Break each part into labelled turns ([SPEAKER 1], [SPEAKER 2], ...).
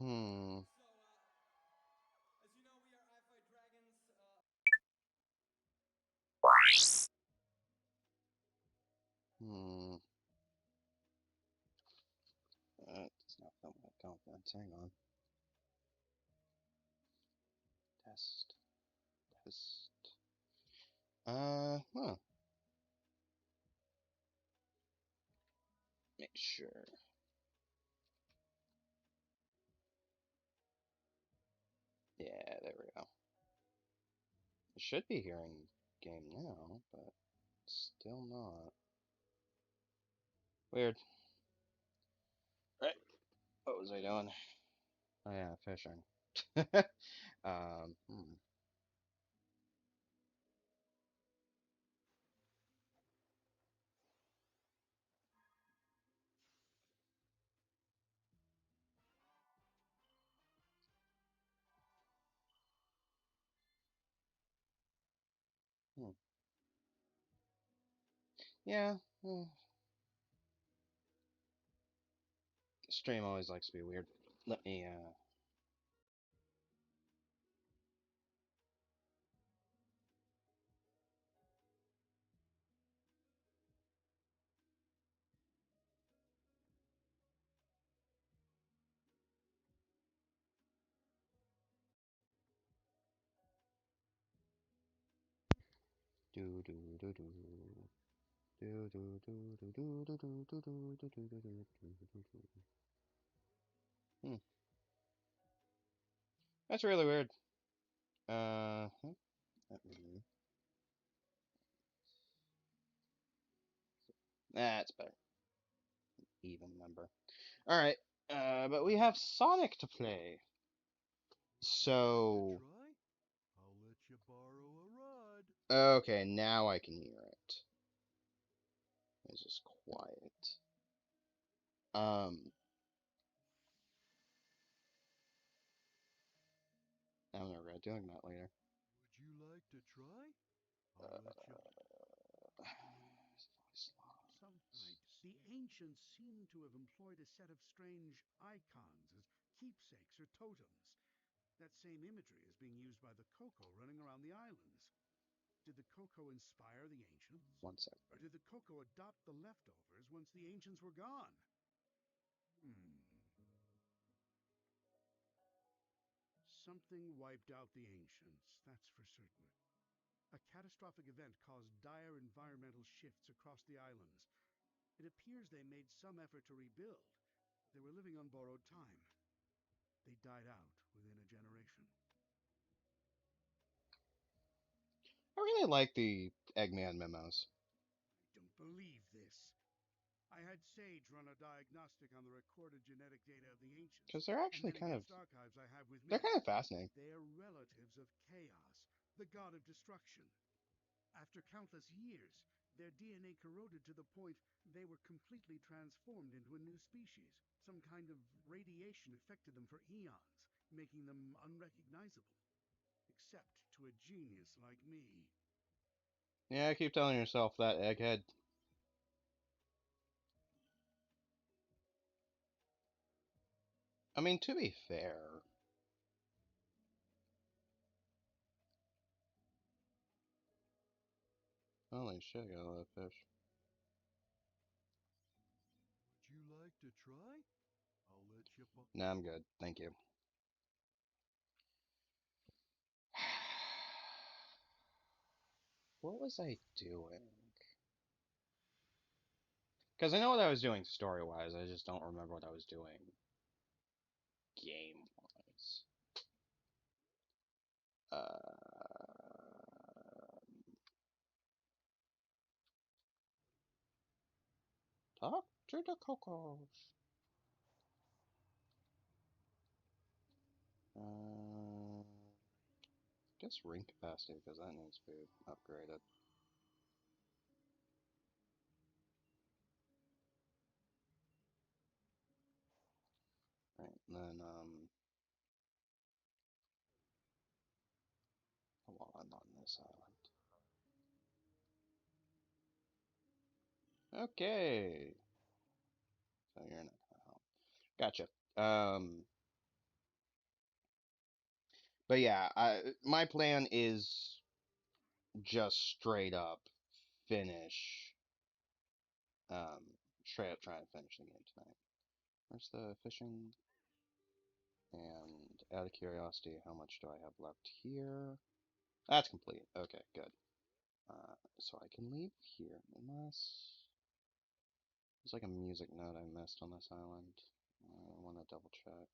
[SPEAKER 1] Hmm. Hmm. It's not filming my confidence. Hang on. Test. Test. Huh. Make sure. Yeah, there we go. I should be hearing game now, but still not. Weird. Right. What was I doing? Oh yeah, fishing. Hmm. Hmm. Yeah. Stream always likes to be weird. Let me, do do do do. Do do do do do do do do do do do do do do do. Hmm. That's really weird. Let me. That's better. Even number. All right. But we have Sonic to play. So.
[SPEAKER 2] I'll let you borrow a rod.
[SPEAKER 1] Okay, now I can hear it. It's just quiet. Um. I'm gonna regret doing that later.
[SPEAKER 2] Would you like to try? I'll let you.
[SPEAKER 1] Uh,
[SPEAKER 3] Some the ancients seem to have employed a set of strange icons as keepsakes or totems. That same imagery is being used by the Coco running around the islands. Did the Coco inspire the ancients?
[SPEAKER 1] One sec.
[SPEAKER 3] Or did the Coco adopt the leftovers once the ancients were gone? Hmm. Something wiped out the ancients, that's for certain. A catastrophic event caused dire environmental shifts across the islands. It appears they made some effort to rebuild. They were living on borrowed time. They died out within a generation.
[SPEAKER 1] I really like the Eggman memos
[SPEAKER 3] I don't believe this. I had Sage run a diagnostic on the recorded genetic data of the ancients,
[SPEAKER 1] because they're
[SPEAKER 3] and
[SPEAKER 1] actually
[SPEAKER 3] many
[SPEAKER 1] kind of
[SPEAKER 3] guest archives I have with
[SPEAKER 1] they're
[SPEAKER 3] me.
[SPEAKER 1] kind of fascinating.
[SPEAKER 3] They are relatives of Chaos, the god of destruction. After countless years, their DNA corroded to the point they were completely transformed into a new species. Some kind of radiation affected them for eons, making them unrecognizable, except to a genius like me.
[SPEAKER 1] Yeah, I keep telling yourself that, Egghead. I mean, to be fair, holy shit, I got a lot of fish.
[SPEAKER 2] Would you like to try? I'll let you.
[SPEAKER 1] Nah, I'm good. Thank you. What was I doing? Because I know what I was doing story-wise, I just don't remember what I was doing game-wise. Talk to the cocos. Guess ring capacity, because that needs to be upgraded. Right, and then, hold on, not on this island. Okay. So you're not gonna help. Gotcha. But yeah, my plan is just straight up finish, um, straight up trying to finish the game tonight. Where's the fishing? And out of curiosity, how much do I have left here? That's complete. Okay, good. So I can leave here, unless there's like a music note I missed on this island. I want to double check.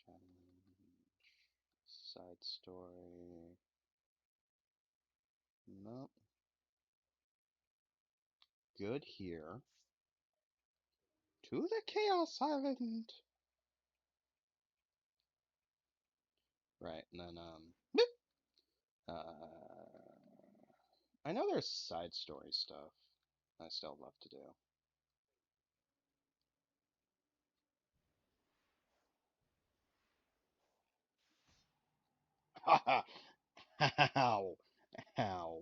[SPEAKER 1] Challenge, side story. Nope. Good here. To the Chaos Island. Right, and then I know there's side story stuff I still have left to do. Haha! How? How?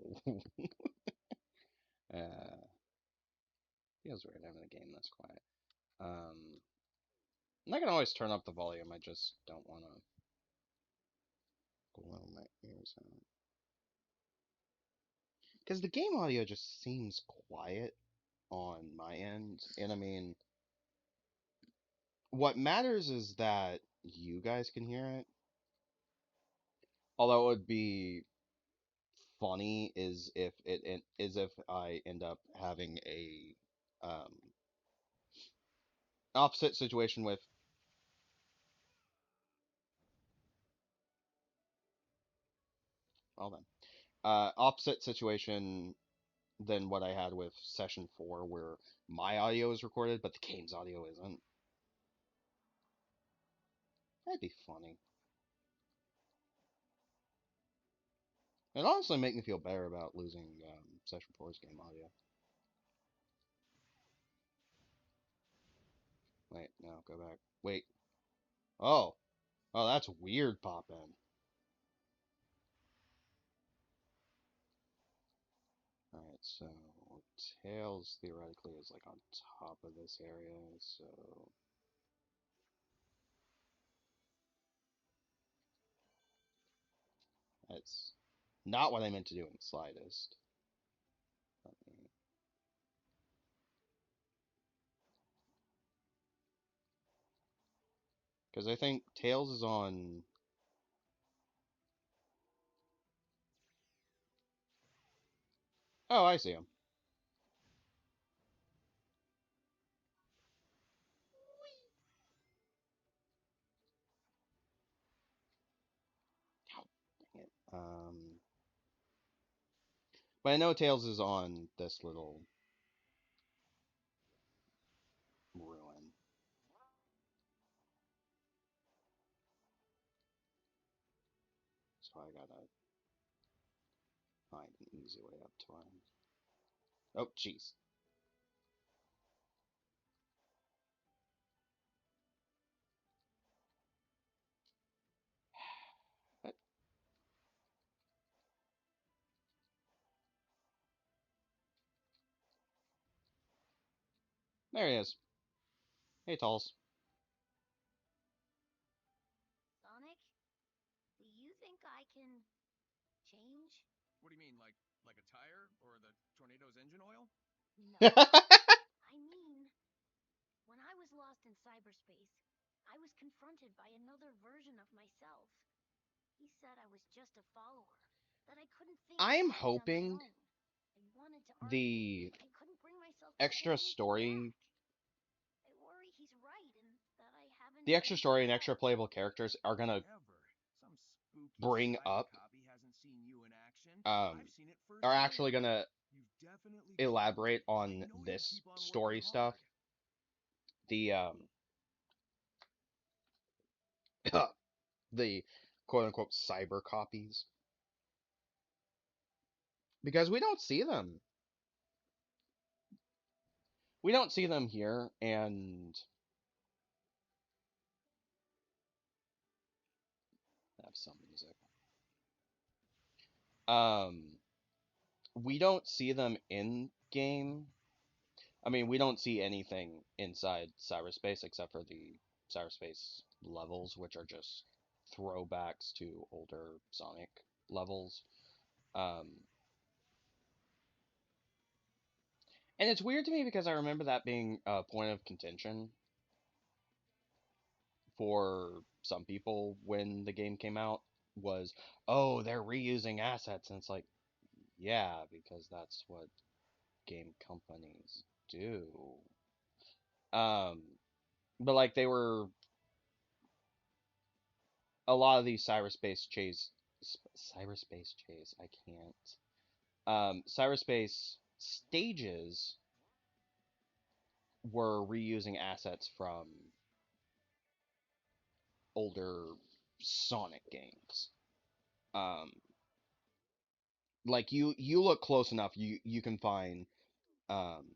[SPEAKER 1] Feels weird having a game this quiet. And I can always turn up the volume, I just don't want to blow my ears out. Because the game audio just seems quiet on my end, and I mean, what matters is that you guys can hear it. Although it would be funny is if I end up having a um, opposite situation with well then opposite situation than what I had with session 4 where my audio is recorded but the game's audio isn't. That'd be funny. It honestly make me feel better about losing session 4's game audio. Wait, no, go back. Wait. Oh. Oh, that's weird, pop in. Alright, so Tails theoretically is like on top of this area, so that's not what I meant to do in the slightest. Because I think Tails is on. Oh, I see him. Oh, dang it. But I know Tails is on this little ruin. So I gotta find an easy way up to him. Oh, jeez. There he is. Hey, Talls.
[SPEAKER 4] Sonic, do you think I can change?
[SPEAKER 5] What do you mean, like a tire or the tornado's engine oil?
[SPEAKER 4] No. I mean, when I was lost in cyberspace, I was confronted by another version of myself. He said I was just a follower, that I couldn't think
[SPEAKER 1] I'm
[SPEAKER 4] quite on my
[SPEAKER 1] hoping
[SPEAKER 4] own. I wanted to argue,
[SPEAKER 1] the
[SPEAKER 4] but I couldn't bring myself to
[SPEAKER 1] extra
[SPEAKER 4] hold
[SPEAKER 1] story,
[SPEAKER 4] back. I worry he's right and that I haven't
[SPEAKER 1] the extra
[SPEAKER 4] changed
[SPEAKER 1] story and
[SPEAKER 4] at
[SPEAKER 1] extra
[SPEAKER 4] all.
[SPEAKER 1] playable characters are gonna
[SPEAKER 5] Ever. Some spooky
[SPEAKER 1] bring
[SPEAKER 5] cyber
[SPEAKER 1] up,
[SPEAKER 5] copy hasn't seen you in action.
[SPEAKER 1] um,
[SPEAKER 5] I've seen it
[SPEAKER 1] are actually
[SPEAKER 5] firsthand.
[SPEAKER 1] gonna
[SPEAKER 5] You've definitely changed.
[SPEAKER 1] elaborate
[SPEAKER 5] I
[SPEAKER 1] on
[SPEAKER 5] know you'll
[SPEAKER 1] this
[SPEAKER 5] keep on
[SPEAKER 1] story
[SPEAKER 5] working
[SPEAKER 1] stuff.
[SPEAKER 5] hard.
[SPEAKER 1] The the quote unquote cyber copies. Because we don't see them. We don't see them here, and have some music. Um, we don't see them in game. I mean, we don't see anything inside cyberspace except for the cyberspace levels, which are just throwbacks to older Sonic levels. Um, and it's weird to me because I remember that being a point of contention for some people when the game came out was, oh, they're reusing assets, and it's like, yeah, because that's what game companies do. Um, but like they were a lot of these cyberspace chase, I can't. Cyberspace stages were reusing assets from older Sonic games. Um, like you look close enough, you can find um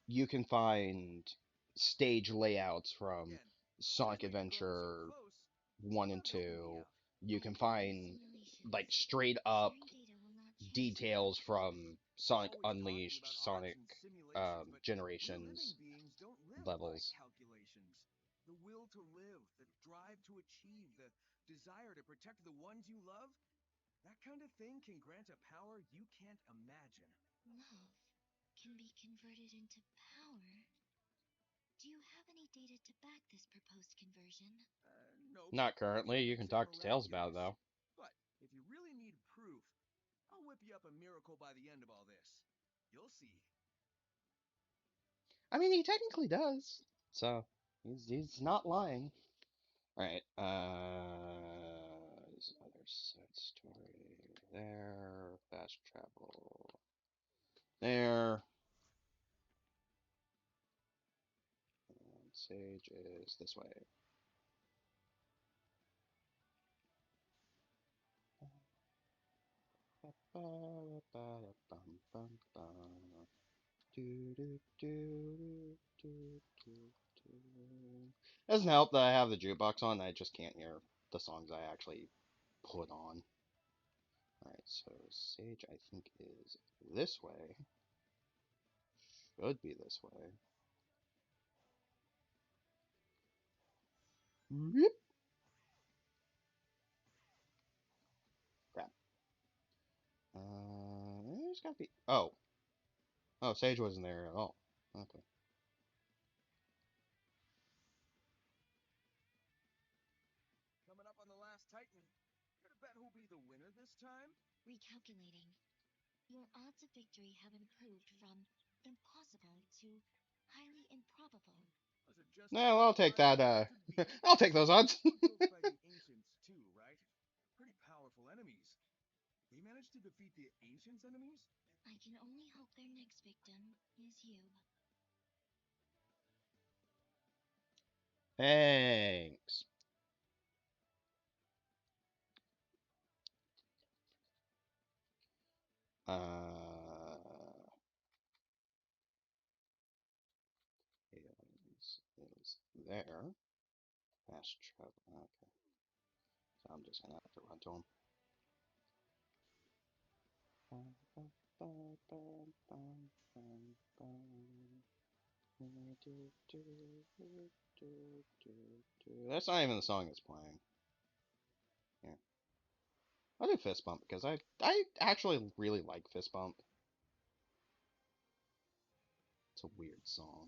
[SPEAKER 1] you can find stage layouts from
[SPEAKER 5] Again,
[SPEAKER 1] Sonic
[SPEAKER 5] as we grow so
[SPEAKER 1] Adventure
[SPEAKER 5] close,
[SPEAKER 1] 1 and
[SPEAKER 5] start helping me
[SPEAKER 1] 2.
[SPEAKER 5] out.
[SPEAKER 1] You can
[SPEAKER 4] I agree with
[SPEAKER 1] find like
[SPEAKER 4] simulations.
[SPEAKER 1] straight up
[SPEAKER 4] Sharing data will not change the
[SPEAKER 1] details
[SPEAKER 4] outcome.
[SPEAKER 1] from Sonic
[SPEAKER 5] Always talking
[SPEAKER 1] Unleashed,
[SPEAKER 5] about arts
[SPEAKER 1] Sonic
[SPEAKER 5] and simulations, but real living
[SPEAKER 1] Generations
[SPEAKER 5] beings don't live by
[SPEAKER 1] levels.
[SPEAKER 5] calculations. The will to live, the drive to achieve, the desire to protect the ones you love, that kind of thing can grant a power you can't imagine.
[SPEAKER 4] Love can be converted into power. Do you have any data to back this proposed conversion?
[SPEAKER 5] Nope.
[SPEAKER 1] Not currently. You can
[SPEAKER 5] It's
[SPEAKER 1] talk to Tails about it
[SPEAKER 5] miraculous.
[SPEAKER 1] though.
[SPEAKER 5] But if you really need proof, I'll whip you up a miracle by the end of all this. You'll see.
[SPEAKER 1] I mean, he technically does. So he's not lying. All right. There's other side story there. Fast travel there. And Sage is this way. Doesn't help that I have the jukebox on. I just can't hear the songs I actually put on. Alright, so Sage, I think, is this way. Should be this way. Yep. Crap. There's gotta be. Oh. Oh, Sage wasn't there at all. Okay.
[SPEAKER 5] Coming up on the last Titan. Care to bet who'll be the winner this time?
[SPEAKER 4] Recalculating. Your odds of victory have improved from impossible to highly improbable.
[SPEAKER 5] Was it just
[SPEAKER 1] No, I'll take
[SPEAKER 5] hard
[SPEAKER 1] that.
[SPEAKER 5] to beat?
[SPEAKER 1] I'll take those odds.
[SPEAKER 5] You were built by the ancients too, right? Pretty powerful enemies. We managed to defeat the ancients' enemies?
[SPEAKER 4] I can only hope their next victim is you.
[SPEAKER 1] Thanks. Is there. Fast travel. Okay. So I'm just gonna have to run to him. That's not even the song that's playing. Here. I'll do Fist Bump because I actually really like Fist Bump. It's a weird song.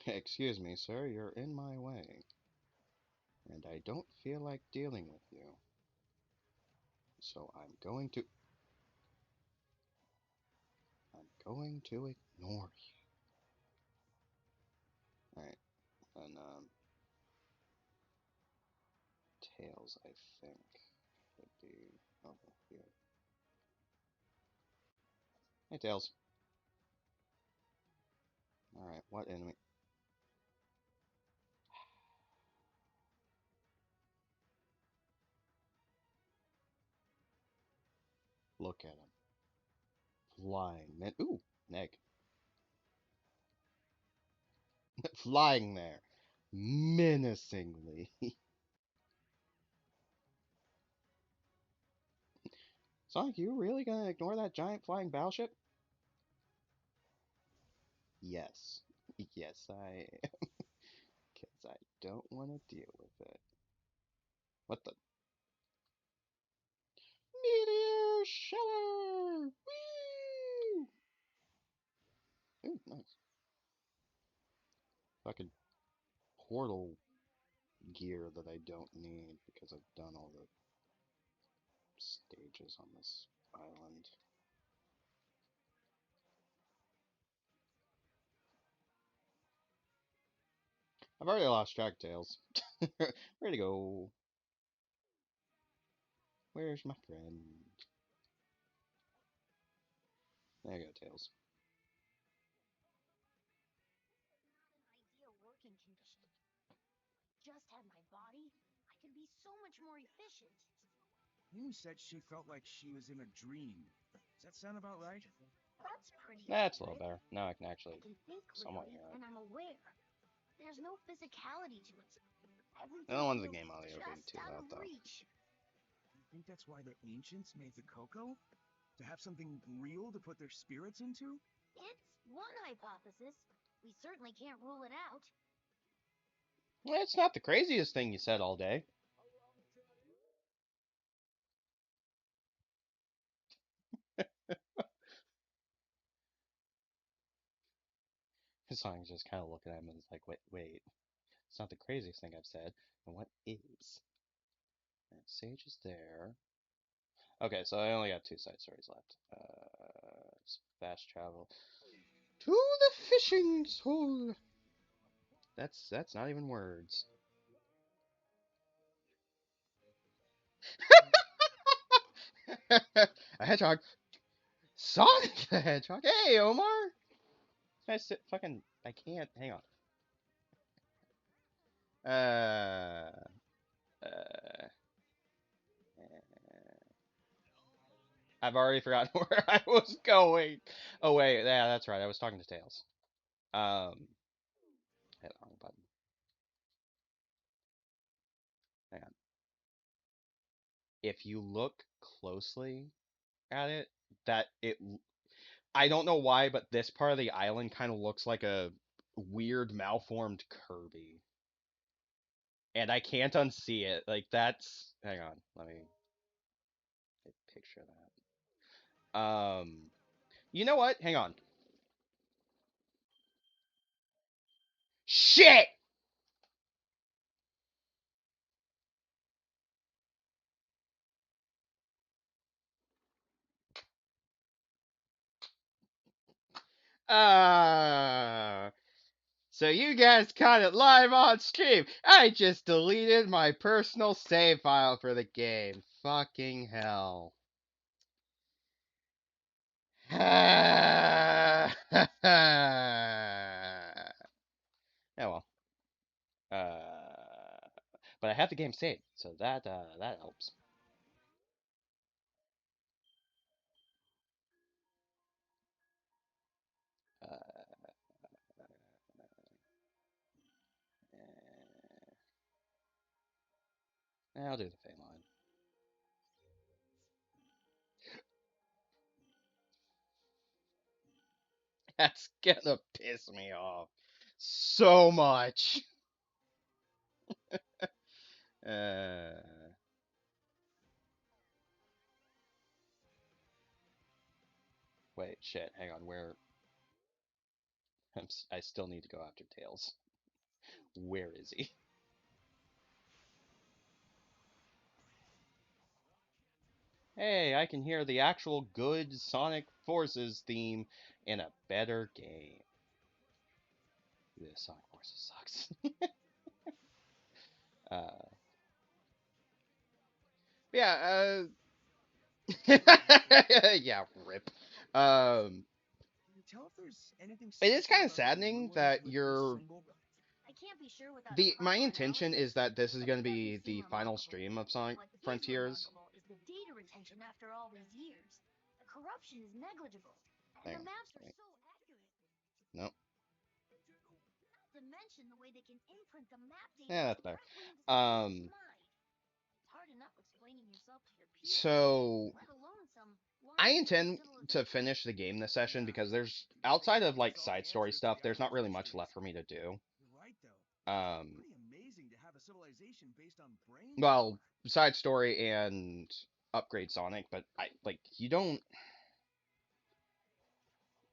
[SPEAKER 1] Excuse me, sir, you're in my way. And I don't feel like dealing with you. So I'm going to ignore you. Alright, and Tails, I think, should be over here. Hey, Tails. Alright, what enemy? Look at him. Flying. Ooh, an egg. Flying there. Menacingly. Sonic, you really gonna ignore that giant flying battleship? Yes. Yes, I am. Because I don't want to deal with it. What the? Meteor shower! Woo! Ooh, nice. Fucking portal gear that I don't need because I've done all the stages on this island. I've already lost track of Tails. Where'd he go? Where's my friend? There you go, Tails.
[SPEAKER 4] Not an ideal working condition. Just had my body, I could be so much more efficient.
[SPEAKER 5] Amy said she felt like she was in a dream. Does that sound about right?
[SPEAKER 4] That's pretty
[SPEAKER 1] That's a little
[SPEAKER 4] accurate.
[SPEAKER 1] better. Now I can
[SPEAKER 4] I
[SPEAKER 1] actually
[SPEAKER 4] can think
[SPEAKER 1] somewhat
[SPEAKER 4] clearly,
[SPEAKER 1] hear it.
[SPEAKER 4] and I'm aware. There's no physicality to it.
[SPEAKER 1] I don't
[SPEAKER 4] Everything
[SPEAKER 1] want the
[SPEAKER 4] feels
[SPEAKER 1] game audio being
[SPEAKER 4] just
[SPEAKER 1] too
[SPEAKER 4] out
[SPEAKER 1] loud,
[SPEAKER 4] of
[SPEAKER 1] though.
[SPEAKER 4] reach.
[SPEAKER 5] You think that's why the ancients made the cocoa? To have something real to put their spirits into?
[SPEAKER 4] It's one hypothesis. We certainly can't rule it out.
[SPEAKER 1] Well, it's not the craziest thing you said all day. Sonic's just kind of looking at him and is like, wait. It's not the craziest thing I've said. And what is? And Sage is there. Okay, so I only got 2 side stories left. Fast travel to the fishing school. That's not even words. A hedgehog. Sonic the Hedgehog. Hey, Omar. Nice to fucking. I can't. Hang on. Uh. Uh. I've already forgotten where I was going. Oh wait, yeah, that's right. I was talking to Tails. Hit the wrong button. Hang on. If you look closely at it, that it. I don't know why, but this part of the island kind of looks like a weird malformed Kirby, and I can't unsee it. Like that's. Hang on. Let me picture that. You know what? Hang on. Shit! So you guys caught it live on stream. I just deleted my personal save file for the game. Fucking hell. Oh well. But I have the game saved, so that helps. Uh, I'll do the Fey line. That's gonna piss me off so much. Uh, Wait, shit. Hang on. I still need to go after Tails. Where is he? Hey, I can hear the actual good Sonic Forces theme in a better game. The Sonic Forces sucks. uh, yeah, yeah, rip.
[SPEAKER 5] Can you tell if there's anything
[SPEAKER 1] It is
[SPEAKER 5] special
[SPEAKER 1] kind of
[SPEAKER 5] about the
[SPEAKER 1] saddening
[SPEAKER 5] ruins
[SPEAKER 1] that
[SPEAKER 5] with this
[SPEAKER 1] you're
[SPEAKER 5] symbol?
[SPEAKER 4] I can't be sure without a
[SPEAKER 1] my
[SPEAKER 4] proper
[SPEAKER 1] intention is
[SPEAKER 4] analysis,
[SPEAKER 1] that this is
[SPEAKER 4] but
[SPEAKER 1] going
[SPEAKER 4] it
[SPEAKER 1] to
[SPEAKER 4] doesn't
[SPEAKER 1] be
[SPEAKER 4] seem
[SPEAKER 1] the final
[SPEAKER 4] remarkable.
[SPEAKER 1] stream of Sonic
[SPEAKER 4] What is
[SPEAKER 1] Frontiers.
[SPEAKER 4] remarkable is the data retention after all these years. The corruption is negligible, and
[SPEAKER 1] Hang
[SPEAKER 4] the
[SPEAKER 1] on,
[SPEAKER 4] maps
[SPEAKER 1] let
[SPEAKER 4] are
[SPEAKER 1] me.
[SPEAKER 4] so accurate.
[SPEAKER 1] Nope.
[SPEAKER 4] Not to mention the way they can imprint the map
[SPEAKER 1] Yeah,
[SPEAKER 4] data
[SPEAKER 1] that's better.
[SPEAKER 4] directly into someone's mind. It's hard enough explaining yourself to your peers,
[SPEAKER 1] So
[SPEAKER 4] let alone
[SPEAKER 1] I intend to finish the game this session because there's outside of like side story stuff, there's not really much left for me to do.
[SPEAKER 5] You're right, though.
[SPEAKER 1] Um,
[SPEAKER 5] Pretty amazing to have a civilization based on brain
[SPEAKER 1] well,
[SPEAKER 5] power.
[SPEAKER 1] side story and upgrade Sonic, but I like you don't.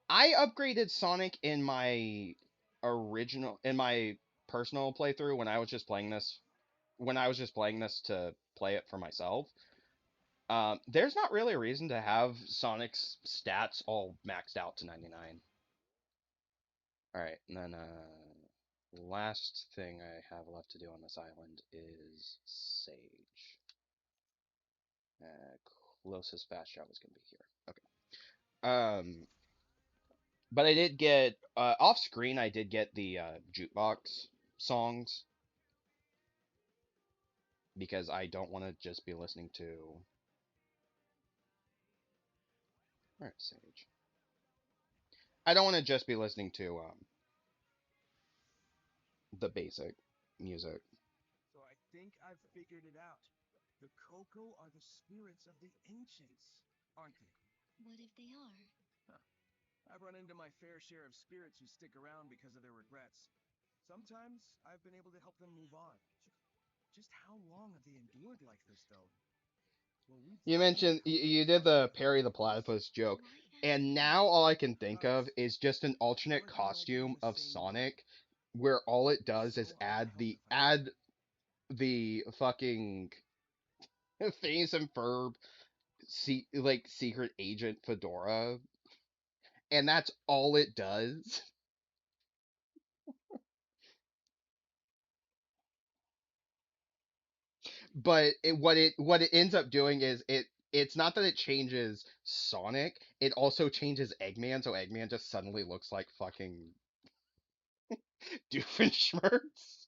[SPEAKER 1] I upgraded Sonic in my personal playthrough when I was just playing this to play it for myself. There's not really a reason to have Sonic's stats all maxed out to 99. Alright, and then, last thing I have left to do on this island is Sage. Closest fast travel is gonna be here. Okay. But I did get, off screen, I did get the, jukebox songs, because I don't want to just be listening to... Alright, Sage. I don't want to just be listening to, the basic music.
[SPEAKER 5] So I think I've figured it out. The Coco are the spirits of the ancients, aren't they?
[SPEAKER 4] What if they are?
[SPEAKER 5] Huh. I've run into my fair share of spirits who stick around because of their regrets. Sometimes I've been able to help them move on. Just how long have they endured like this, though? Well, we
[SPEAKER 1] You
[SPEAKER 5] brought in the
[SPEAKER 1] mentioned you did the Perry the Platypus joke, and now all I can think of is just an alternate costume of Sonic, where all it does is add the fucking Phineas and Ferb like secret agent fedora, and that's all it does. But what it ends up doing is it's not that it changes Sonic, it also changes Eggman, so Eggman just suddenly looks like fucking Doofenshmirtz.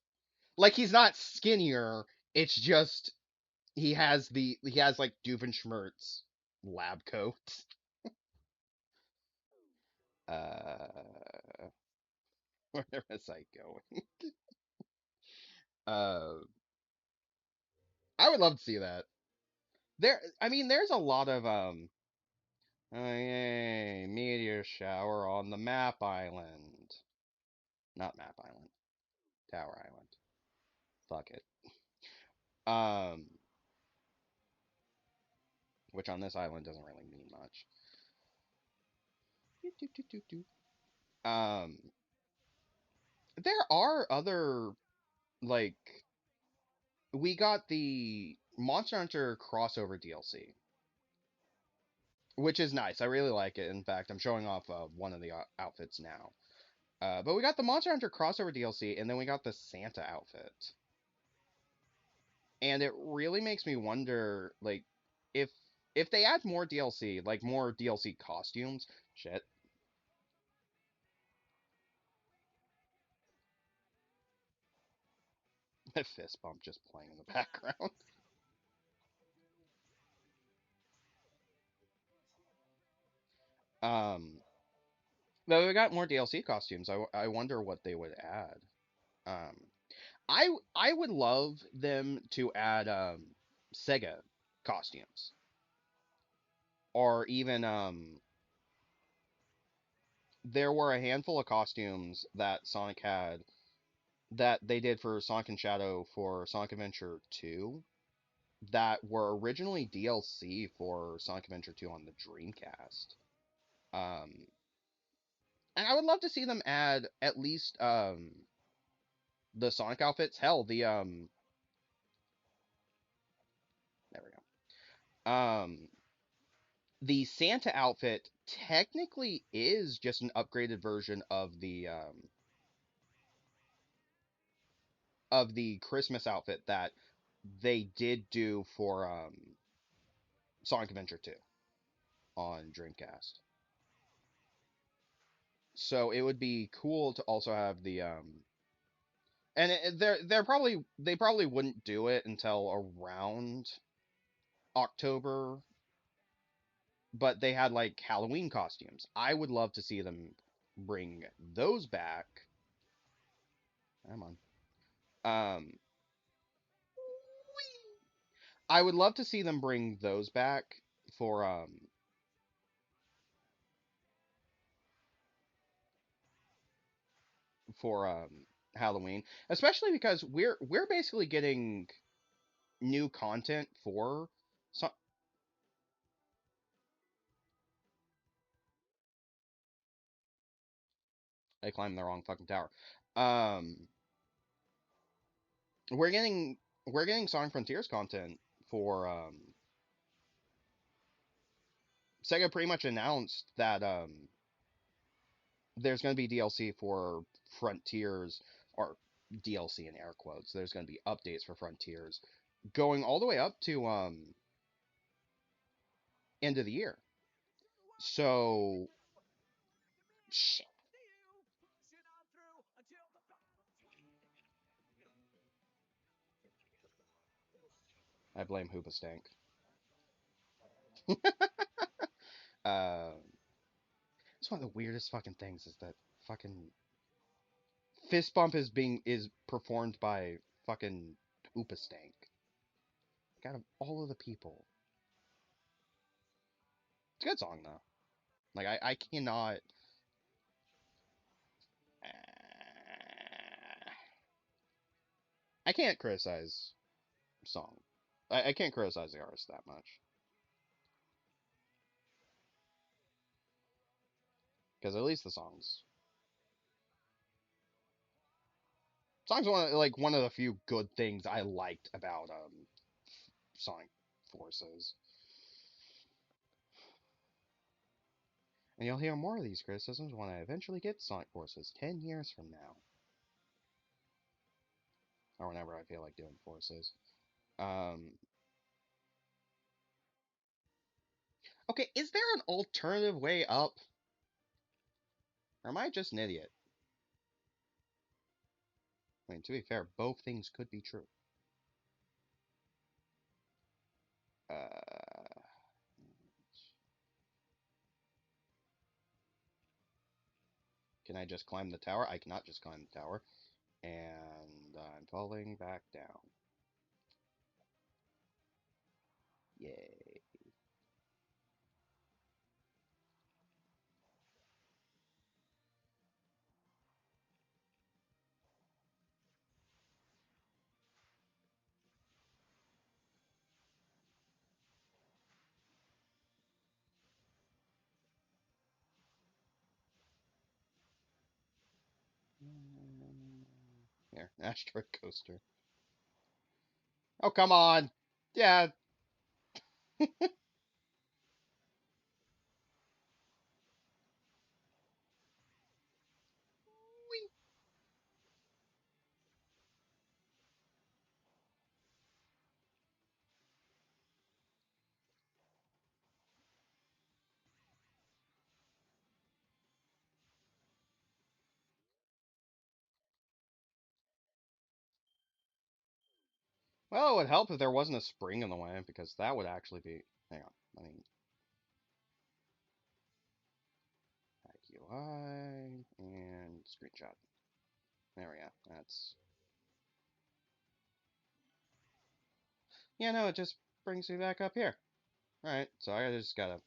[SPEAKER 1] Like he's not skinnier, it's just he has like Doofenshmirtz lab coat. Uh where was I going? Uh I would love to see that. I mean there's a lot of oh, yay, meteor shower on the map island. Not map island. Tower Island. Fuck it. Um, which on this island doesn't really mean much. Um, there are other like we got the Monster Hunter crossover DLC, which is nice. I really like it. In fact, I'm showing off one of the outfits now. But we got the Monster Hunter crossover DLC, and then we got the Santa outfit. And it really makes me wonder, like, if if they add more DLC, like more DLC costumes, shit. That fist bump just playing in the background. Um, but we got more DLC costumes. I wonder what they would add. Um, I would love them to add Sega costumes, or even there were a handful of costumes that Sonic had that they did for Sonic and Shadow for Sonic Adventure 2 that were originally DLC for Sonic Adventure 2 on the Dreamcast. Um, and I would love to see them add at least the Sonic outfits. Hell, there we go. The Santa outfit technically is just an upgraded version of the Christmas outfit that they did do for Sonic Adventure 2 on Dreamcast. So it would be cool to also have the and they probably wouldn't do it until around October, but they had like Halloween costumes. I would love to see them bring those back. Come on. Um I would love to see them bring those back for for Halloween, especially because we're basically getting new content for so I climbed the wrong fucking tower. Um, we're getting Sonic Frontiers content for Sega pretty much announced that there's going to be DLC for Frontiers, or DLC in air quotes. There's going to be updates for Frontiers going all the way up to end of the year. So shit, I blame Hoobastank. It's one of the weirdest fucking things is that fucking fist bump is performed by fucking Hoobastank. Like, out of all of the people, it's a good song though. Like I cannot. I can't criticize song. I can't criticize the artist that much because at least the songs one of the few good things I liked about Sonic Forces. And you'll hear more of these criticisms when I eventually get Sonic Forces 10 years from now. Or whenever I feel like doing Forces. Um, okay, is there an alternative way up? Or am I just an idiot? I mean, to be fair, both things could be true. Uh, can I just climb the tower? I cannot just climb the tower. And I'm falling back down. Yay. Here, asteroid coaster. Oh, come on. Yeah. Well, it would help if there wasn't a spring in the way, because that would actually be... Hang on. I mean... Hack UI... And screenshot. There we go. That's... Yeah, no, it just brings me back up here. Alright, so I just gotta...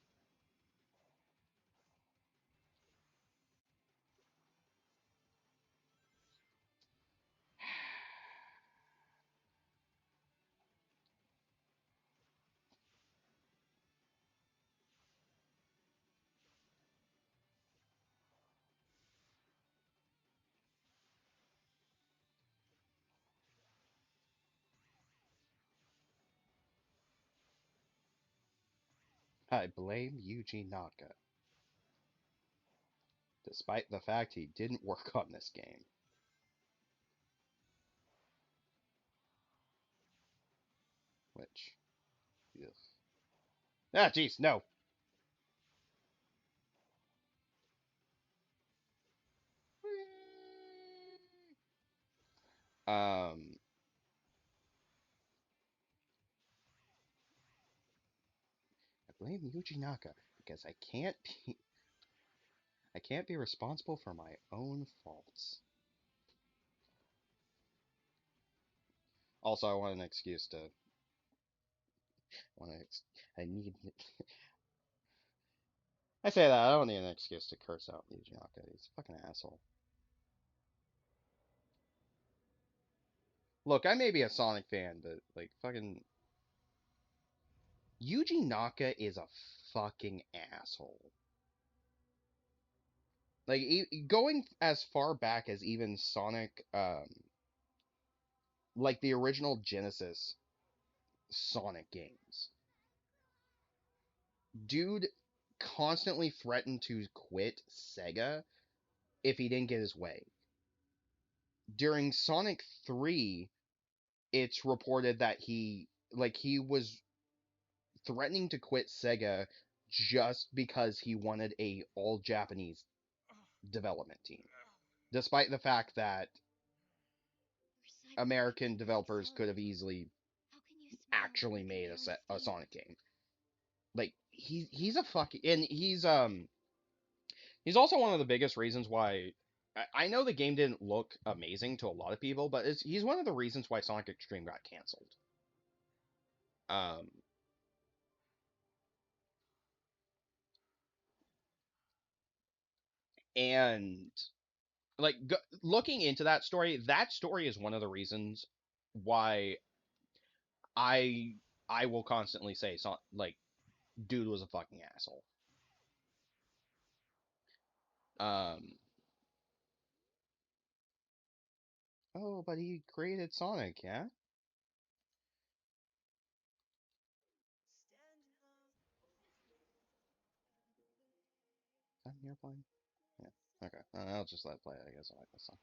[SPEAKER 1] I blame Yuji Naka. Despite the fact he didn't work on this game. Which... Ugh. Ah, jeez, no! Um... I blame Yuji Naka, because I can't be responsible for my own faults. Also, I want an excuse to... I need... I say that, I don't need an excuse to curse out Yuji Naka. He's a fucking asshole. Look, I may be a Sonic fan, but like fucking Yuji Naka is a fucking asshole. Like going as far back as even Sonic, like the original Genesis Sonic games, dude constantly threatened to quit Sega if he didn't get his way. During Sonic 3, it's reported that he was threatening to quit Sega just because he wanted a all Japanese development team, despite the fact that
[SPEAKER 4] Your
[SPEAKER 1] American
[SPEAKER 4] cybernetic
[SPEAKER 1] developers could have
[SPEAKER 4] exoskeleton.
[SPEAKER 1] easily
[SPEAKER 4] How can you smell
[SPEAKER 1] actually
[SPEAKER 4] when you can
[SPEAKER 1] made
[SPEAKER 4] barely
[SPEAKER 1] a
[SPEAKER 4] see?
[SPEAKER 1] Sonic game. Like he's a fucking and he's also one of the biggest reasons why I know the game didn't look amazing to a lot of people, but he's one of the reasons why Sonic Extreme got canceled. Um, and like looking into that story is one of the reasons why I I will constantly say like dude was a fucking asshole. Um, oh, but he created Sonic, yeah? Is that an airplane? Yeah. Okay. I'll just let it play. I guess I like this song.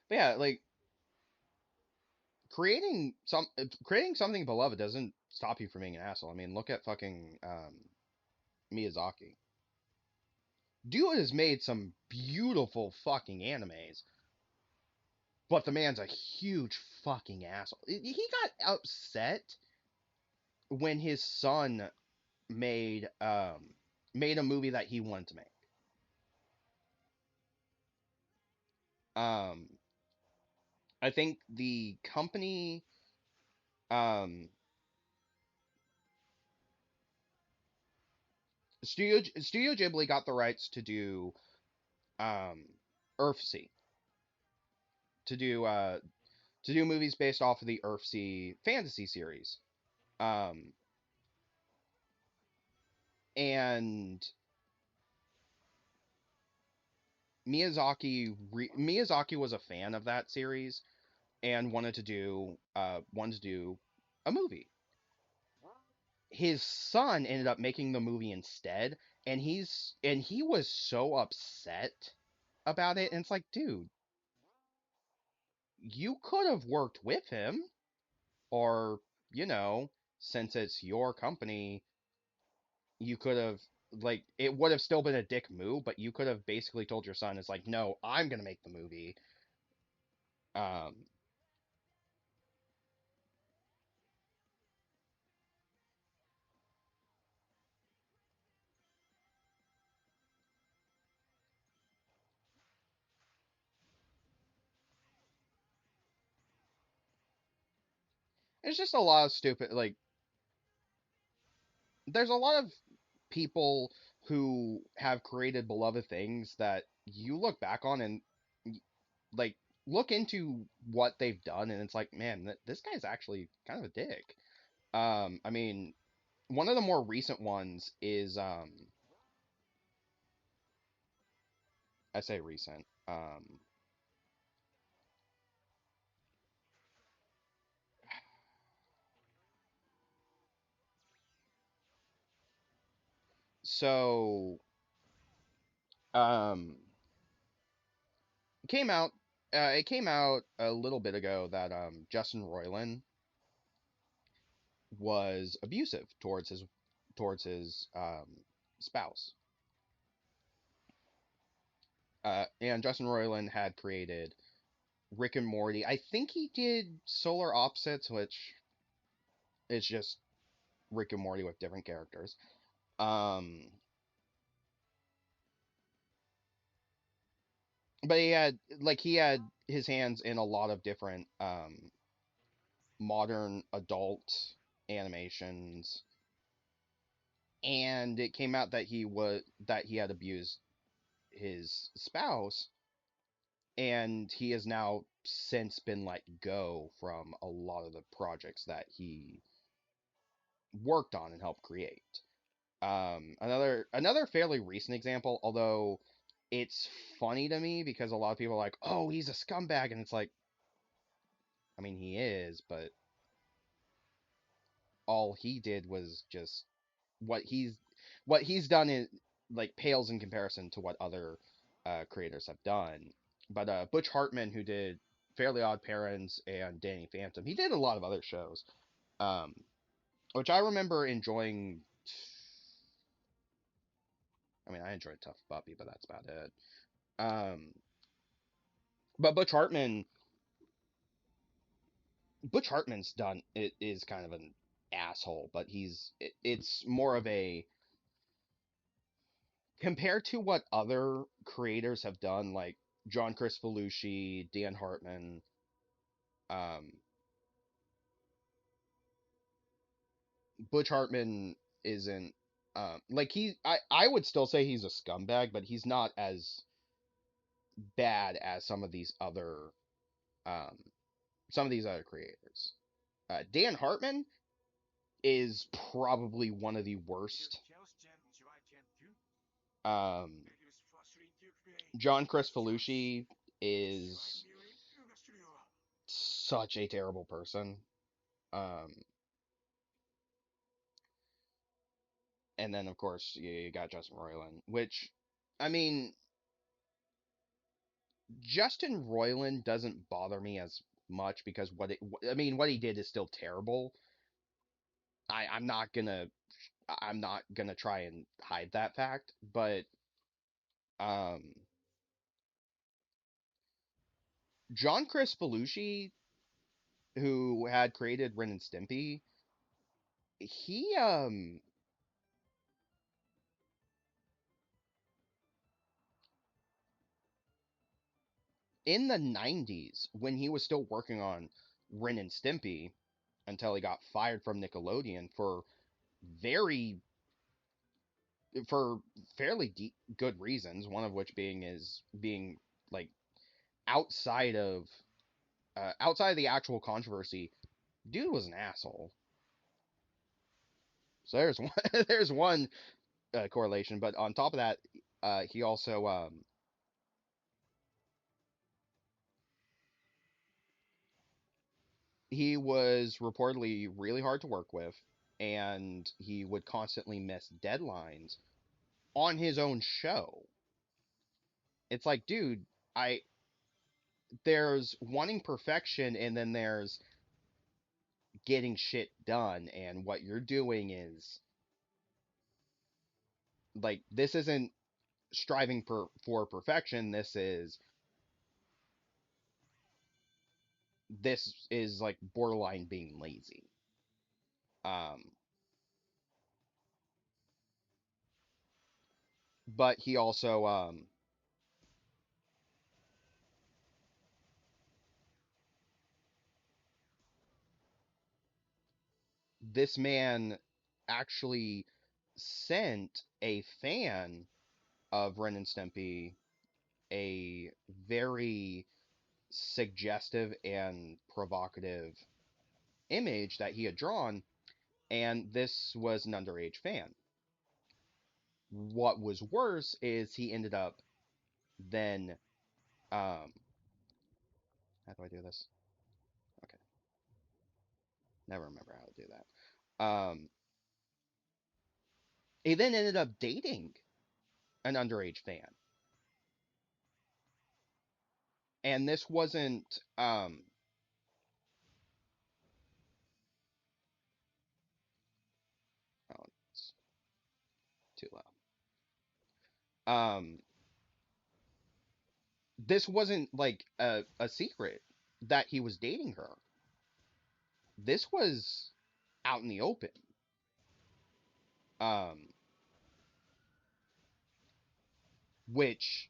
[SPEAKER 1] But yeah, like creating something beloved doesn't stop you from being an asshole. I mean, look at fucking Miyazaki. Dude has made some beautiful fucking animes, but the man's a huge fucking asshole. He got upset when his son made made a movie that he wanted to make. Um, I think the company um Studio Ghibli got the rights to do um Earthsea, to do movies based off of the Earthsea fantasy series. Um, and Miyazaki was a fan of that series and wanted to do a movie. His son ended up making the movie instead, and he was so upset about it. And it's like, dude, you could have worked with him, or you know, since it's your company, you could have like it would have still been a dick move, but you could have basically told your son, it's like, no, I'm gonna make the movie. Um, it's just a lot of stupid like there's a lot of people who have created beloved things that you look back on and like look into what they've done, and it's like, man, this guy's actually kind of a dick. I mean, one of the more recent ones is I say recent. So um came out it came out a little bit ago that Justin Roiland was abusive towards his spouse. And Justin Roiland had created Rick and Morty. I think he did Solar Opposites, which is just Rick and Morty with different characters. Um, but he had his hands in a lot of different modern adult animations, and it came out that he had abused his spouse, and he has now since been let go from a lot of the projects that he worked on and helped create. Another fairly recent example, although it's funny to me because a lot of people are like, "Oh, he's a scumbag," and it's like, I mean, he is, but all he did was just what he's what he's done is like pales in comparison to what other creators have done. But Butch Hartman, who did Fairly Odd Parents and Danny Phantom, he did a lot of other shows, um, which I remember enjoying. I mean, I enjoyed Tough Puppy, but that's about it. Um, but Butch Hartman's done it is kind of an asshole, but it's more of a compared to what other creators have done, like John Chris Belushi, Dan Hartman, um, Butch Hartman isn't like I would still say he's a scumbag, but he's not as bad as um some of these other creators. Dan Hartman is probably one of the worst. Um, John Chris Belushi is such a terrible person. Um, and then of course you got Justin Roiland, which I mean, Justin Roiland doesn't bother me as much because I mean, what he did is still terrible. I'm not gonna try and hide that fact, but um, John Chris Belushi, who had created Ren and Stimpy, he in the 90s when he was still working on Ren and Stimpy until he got fired from Nickelodeon very for fairly good reasons, one of which being like outside of outside of the actual controversy, dude was an asshole. So there's one there's one correlation, but on top of that, he also he was reportedly really hard to work with, and he would constantly miss deadlines on his own show. It's like, dude, I there's wanting perfection and then there's getting shit done, and what you're doing is like this isn't striving for perfection. This is like borderline being lazy. Um, but he also this man actually sent a fan of Ren and Stimpy a very suggestive and provocative image that he had drawn, and this was an underage fan. What was worse is he ended up then how do I do this? Okay, never remember how to do that. He then ended up dating an underage fan, and this wasn't oh, it's too loud. This wasn't like a secret that he was dating her. This was out in the open. Um, which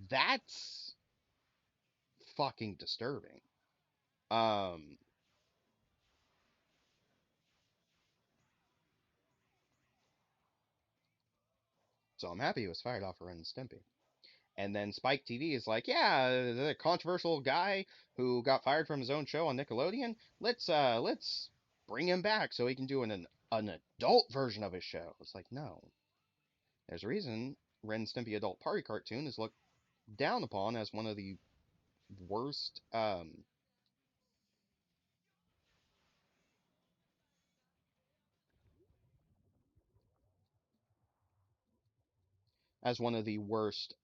[SPEAKER 1] that's fucking disturbing. Um, so I'm happy he was fired off of Ren and Stimpy. And then Spike TV is like, yeah, the controversial guy who got fired from his own show on Nickelodeon. Let's bring him back so he can do an adult version of his show. It's like, no. There's a reason Ren and Stimpy Adult Party Cartoon is looked down upon as one of the worst as one of the worst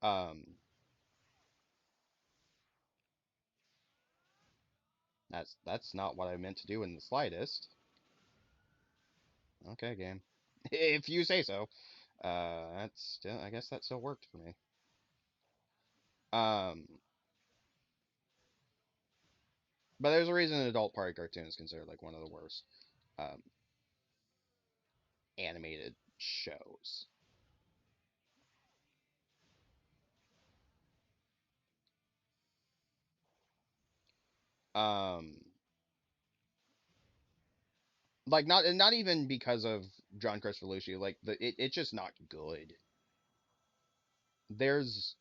[SPEAKER 1] that's not what I meant to do in the slightest. Okay, game. If you say so. That's still, I guess that still worked for me. Um, but there's a reason an adult party cartoon is considered like one of the worst um, animated shows. Um, like not even because of John Kricfalusi. Like it's just not good. There's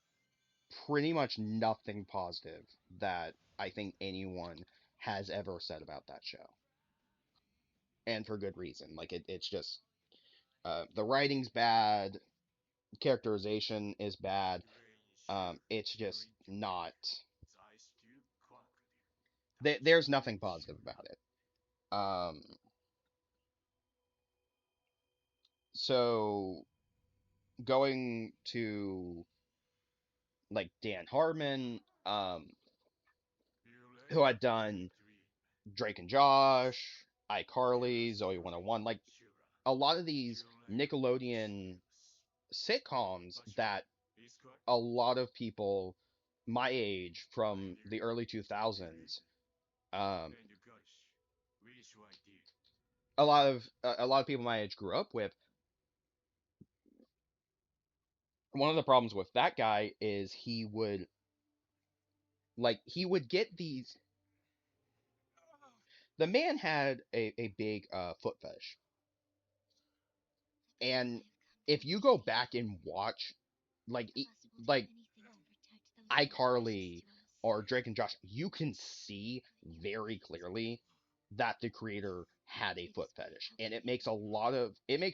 [SPEAKER 1] pretty much nothing positive that I think anyone has ever said about that show, and for good reason. Like it's just the writing's bad, characterization is bad. It's just not. There's nothing positive about it. Um, so going to like Dan Harmon, who had done Drake and Josh, iCarly, Zoe 101, like a lot of these Nickelodeon sitcoms that a lot of people my age from the early 2000s, um, a lot of people my age grew up with. One of the problems with that guy is he would get these. The man had a big foot fetish, and if you go back and watch like like iCarly or Drake and Josh, you can see very clearly that the creator had a foot fetish, and it makes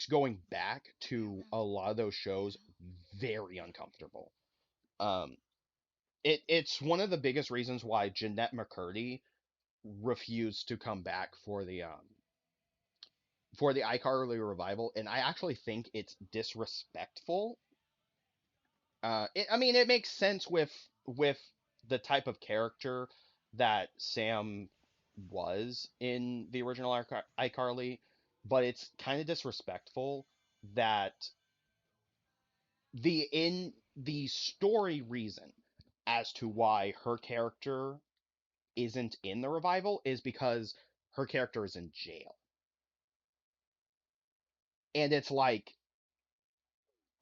[SPEAKER 1] going back to a lot of those shows very uncomfortable. Um, it's one of the biggest reasons why Jeanette McCurdy refused to come back for the iCarly revival, and I actually think it's disrespectful. I mean, it makes sense with the type of character that Sam was in the original iCarly, but it's kind of disrespectful that the story reason as to why her character isn't in the revival is because her character is in jail. And it's like,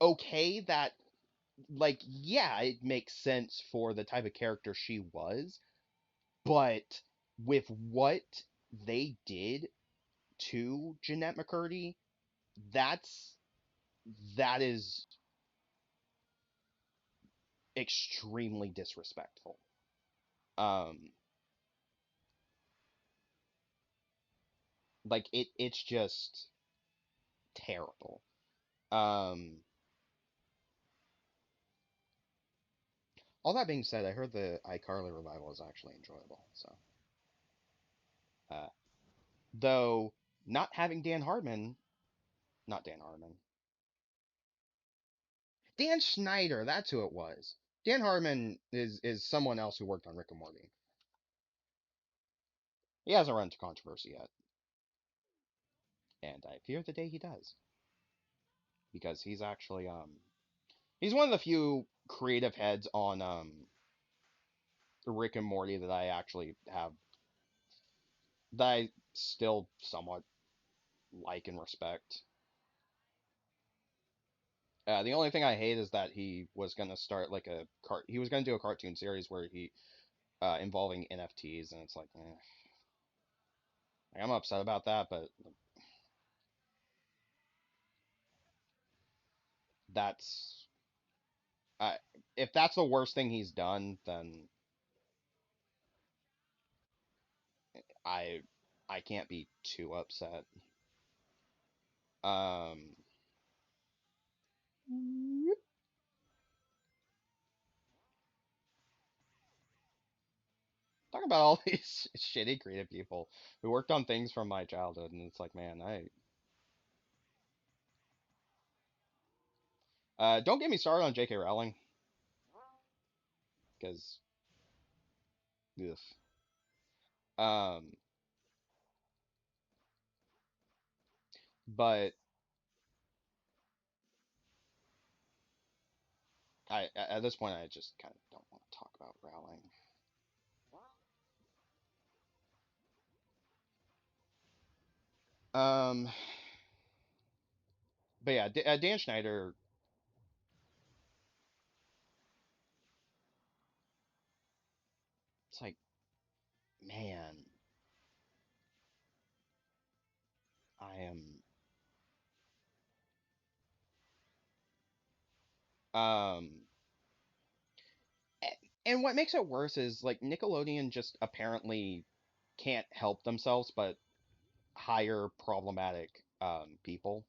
[SPEAKER 1] okay, that, like, yeah, it makes sense for the type of character she was, but with what they did to Jeanette McCurdy, that's that is extremely disrespectful. Um, like it's just terrible. Um, all that being said, I heard the iCarly revival is actually enjoyable. So, uh, though not having Dan Harmon, not Dan Harmon, Dan Schneider, that's who it was. Dan Harmon is someone else who worked on Rick and Morty. He hasn't run into controversy yet, and I fear the day he does, because he's one of the few creative heads on Rick and Morty that I actually have that I still somewhat like and respect. The only thing I hate is that he was gonna start like he was gonna do a cartoon series where he involving NFTs, and it's like, I'm upset about that, but that's I, if that's the worst thing he's done, then I I can't be too upset. Um, talk about all these shitty creative people who worked on things from my childhood, and it's like, man, don't get me started on J.K. Rowling, because, um, but at this point, I just kind of don't want to talk about Rowling. Um, but yeah, Dan Schneider, it's like, man, I am, um, and what makes it worse is like Nickelodeon just apparently can't help themselves but hire problematic people.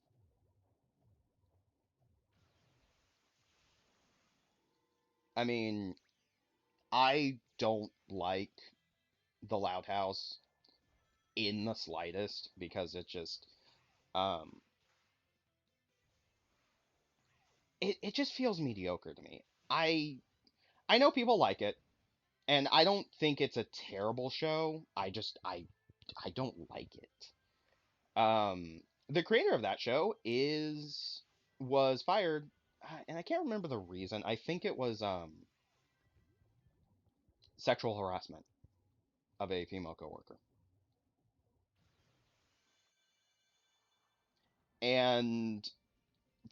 [SPEAKER 1] I mean, I don't like the Loud House in the slightest because um it just feels mediocre to me. I know people like it, and I don't think it's a terrible show. I don't like it. The creator of that show is was fired, and I can't remember the reason. I think it was sexual harassment of a female coworker. And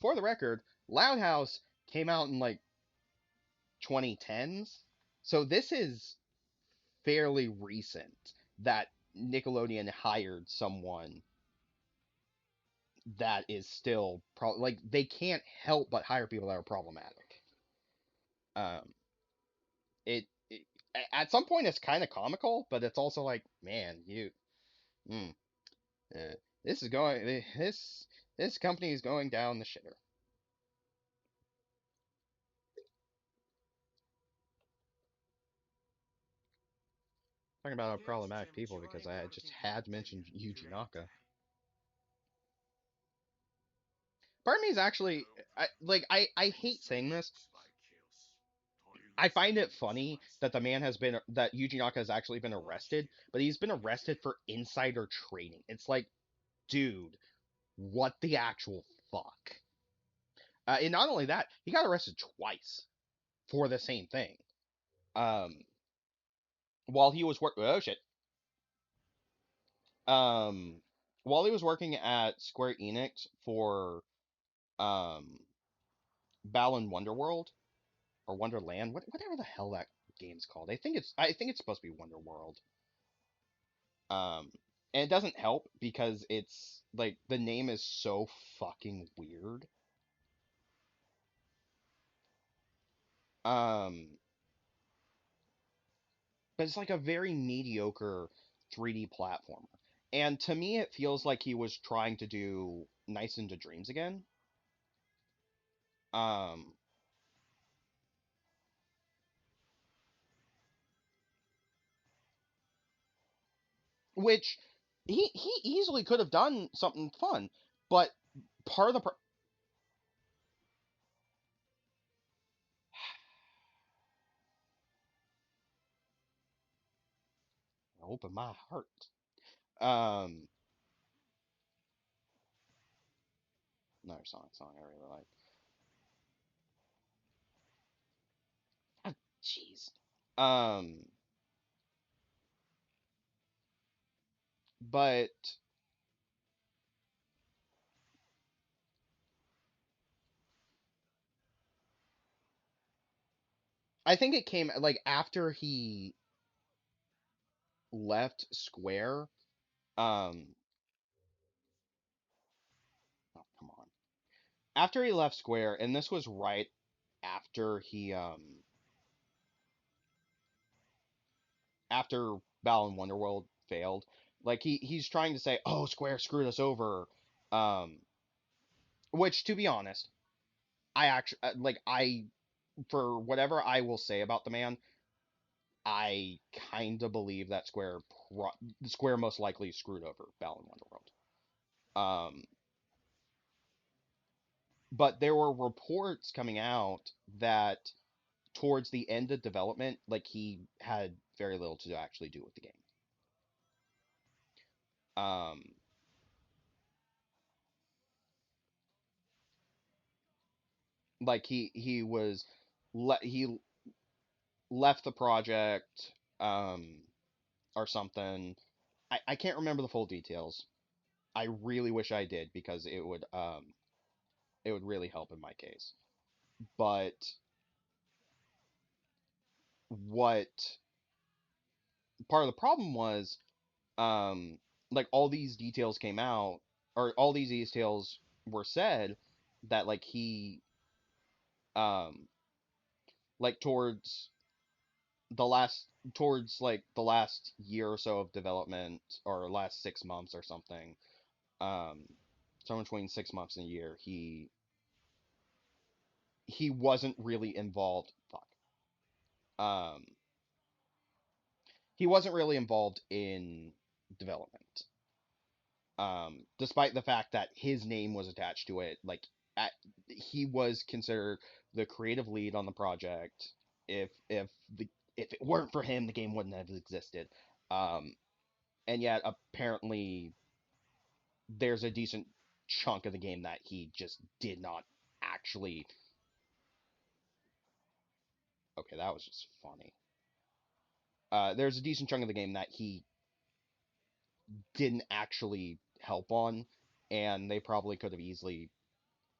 [SPEAKER 1] for the record, Loud House came out in like 2010s. So this is fairly recent that Nickelodeon hired someone that is still like they can't help but hire people that are problematic. Um, it at some point it's kind of comical, but it's also like, man, mm, uh, this is going this company is going down the shitter. Talking about
[SPEAKER 5] Yes,
[SPEAKER 1] problematic
[SPEAKER 5] Jim
[SPEAKER 1] people
[SPEAKER 5] Joy
[SPEAKER 1] because I just
[SPEAKER 5] working
[SPEAKER 1] had to
[SPEAKER 5] for
[SPEAKER 1] mention
[SPEAKER 5] you
[SPEAKER 1] Yuji Naka.
[SPEAKER 5] directly.
[SPEAKER 1] Part of me is actually I hate saying this. I find it funny that the man has been that Yuji Naka has actually been arrested, but he's been arrested for insider trading. It's like, dude, what the actual fuck? And not only that, he got arrested twice for the same thing. Um, while he was oh shit. Um, while he was working at Square Enix for um Balan Wonderworld or Wonderland, whatever the hell that game's called. I think it's supposed to be Wonderworld. Um, and it doesn't help because it's like the name is so fucking weird. Um, but it's like a very mediocre 3D platformer. And to me, it feels like he was trying to do Nice into Dreams again. Um, which he easily could have done something fun, but part of the open my heart. Um, another song I really like. Ah, jeez. Um, but I think it came like after he left Square. Um, oh, come on. After he left Square, and this was right. after after Balan Wonderworld failed, like he's trying to say, "Oh, Square screwed us over," um, which to be honest, I actually like I for whatever I will say about the man, I kind of believe that Square most likely screwed over Balan Wonderworld. But there were reports coming out that towards the end of development, like he had very little to actually do with the game. Um, like he left the project, or something. I can't remember the full details. I really wish I did because it would really help in my case. But what part of the problem was, um like all these details came out, or all these details were said, that like he um like towards like the last year or so of development, or last 6 months or something, um somewhere between 6 months and a year, he wasn't really involved. Fuck. um he wasn't really involved in development, despite the fact that his name was attached to it. Like, at, he was considered the creative lead on the project. If it weren't for him, the game wouldn't have existed. Um, and yet apparently there's a decent chunk of the game that he just did not actually. Okay, that was just funny. There's a decent chunk of the game that he didn't actually help on, and they probably could have easily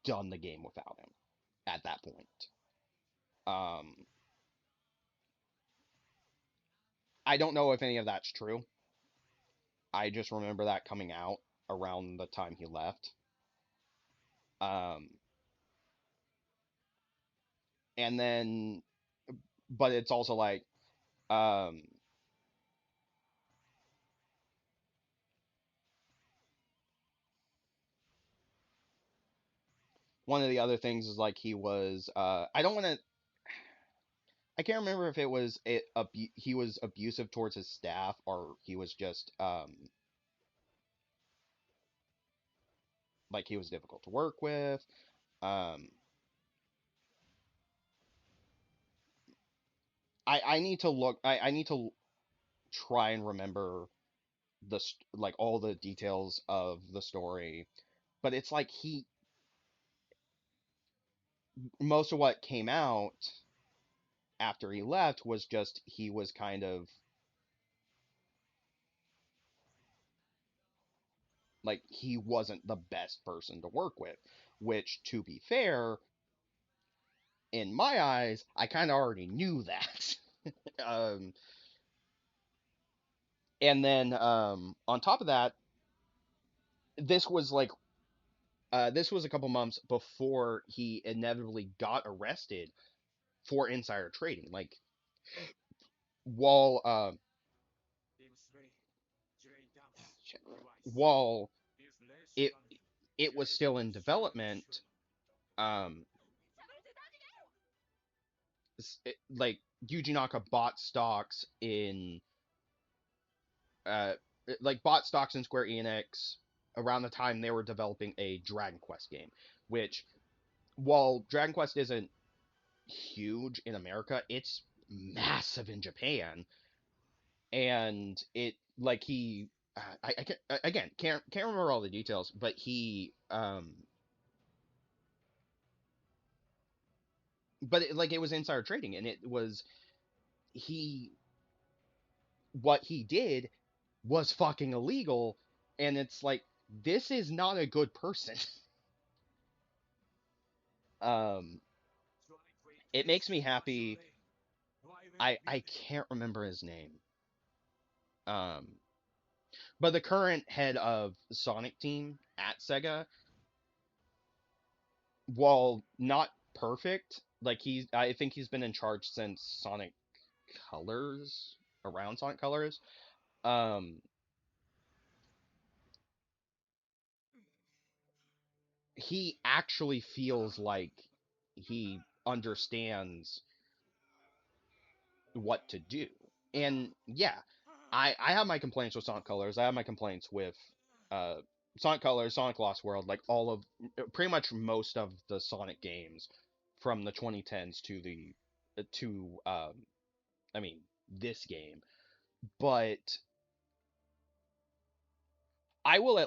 [SPEAKER 1] done the game without him at that point. Um, I don't know if any of that's true. I just remember that coming out around the time he left. Um, and then, but it's also like, um, one of the other things is like he was, I don't want to, I can't remember if it was he was abusive towards his staff, or he was just, like he was difficult to work with. Um, I need to look, I need to try and remember like all the details of the story, but it's like most of what came out after he left was just he was kind of like he wasn't the best person to work with, which, to be fair, in my eyes, I kind of already knew that. um and then, on top of that, this was like this was a couple months before he inevitably got arrested for insider trading. Like, while while it it was still in development, um like Yuji Naka bought stocks in uh bought stocks in Square Enix around the time they were developing a Dragon Quest game, which, while Dragon Quest isn't huge in America, it's massive in Japan. And it like he I can't, again, can't remember all the details, but like it was insider trading, and it was he what he did was fucking illegal, and it's like, this is not a good person. um it makes me happy. I can't remember his name. um but the current head of Sonic Team at Sega, while not perfect, Like I think he's been in charge since Sonic Colors, around Sonic Colors. Um, he actually feels like he understands what to do. And yeah, I have my complaints with Sonic Colors. I have my complaints with uh Sonic Colors, Sonic Lost World, like all of pretty much most of the Sonic games from the 2010s to the to I mean this game. But I will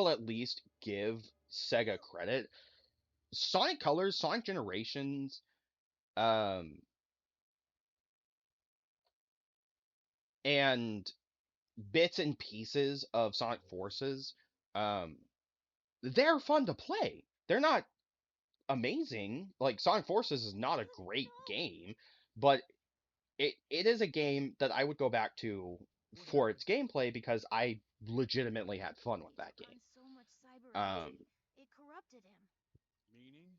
[SPEAKER 1] at least give Sega credit. Sonic Colors, Sonic Generations, um and bits and pieces of Sonic Forces, um, they're fun to play. They're not amazing. Like Sonic Forces is not a great game, but it is a game that I would go back to for its gameplay because I legitimately had fun with that game.
[SPEAKER 4] On so much cyber
[SPEAKER 1] Um,
[SPEAKER 4] energy, it corrupted him.
[SPEAKER 2] Meaning?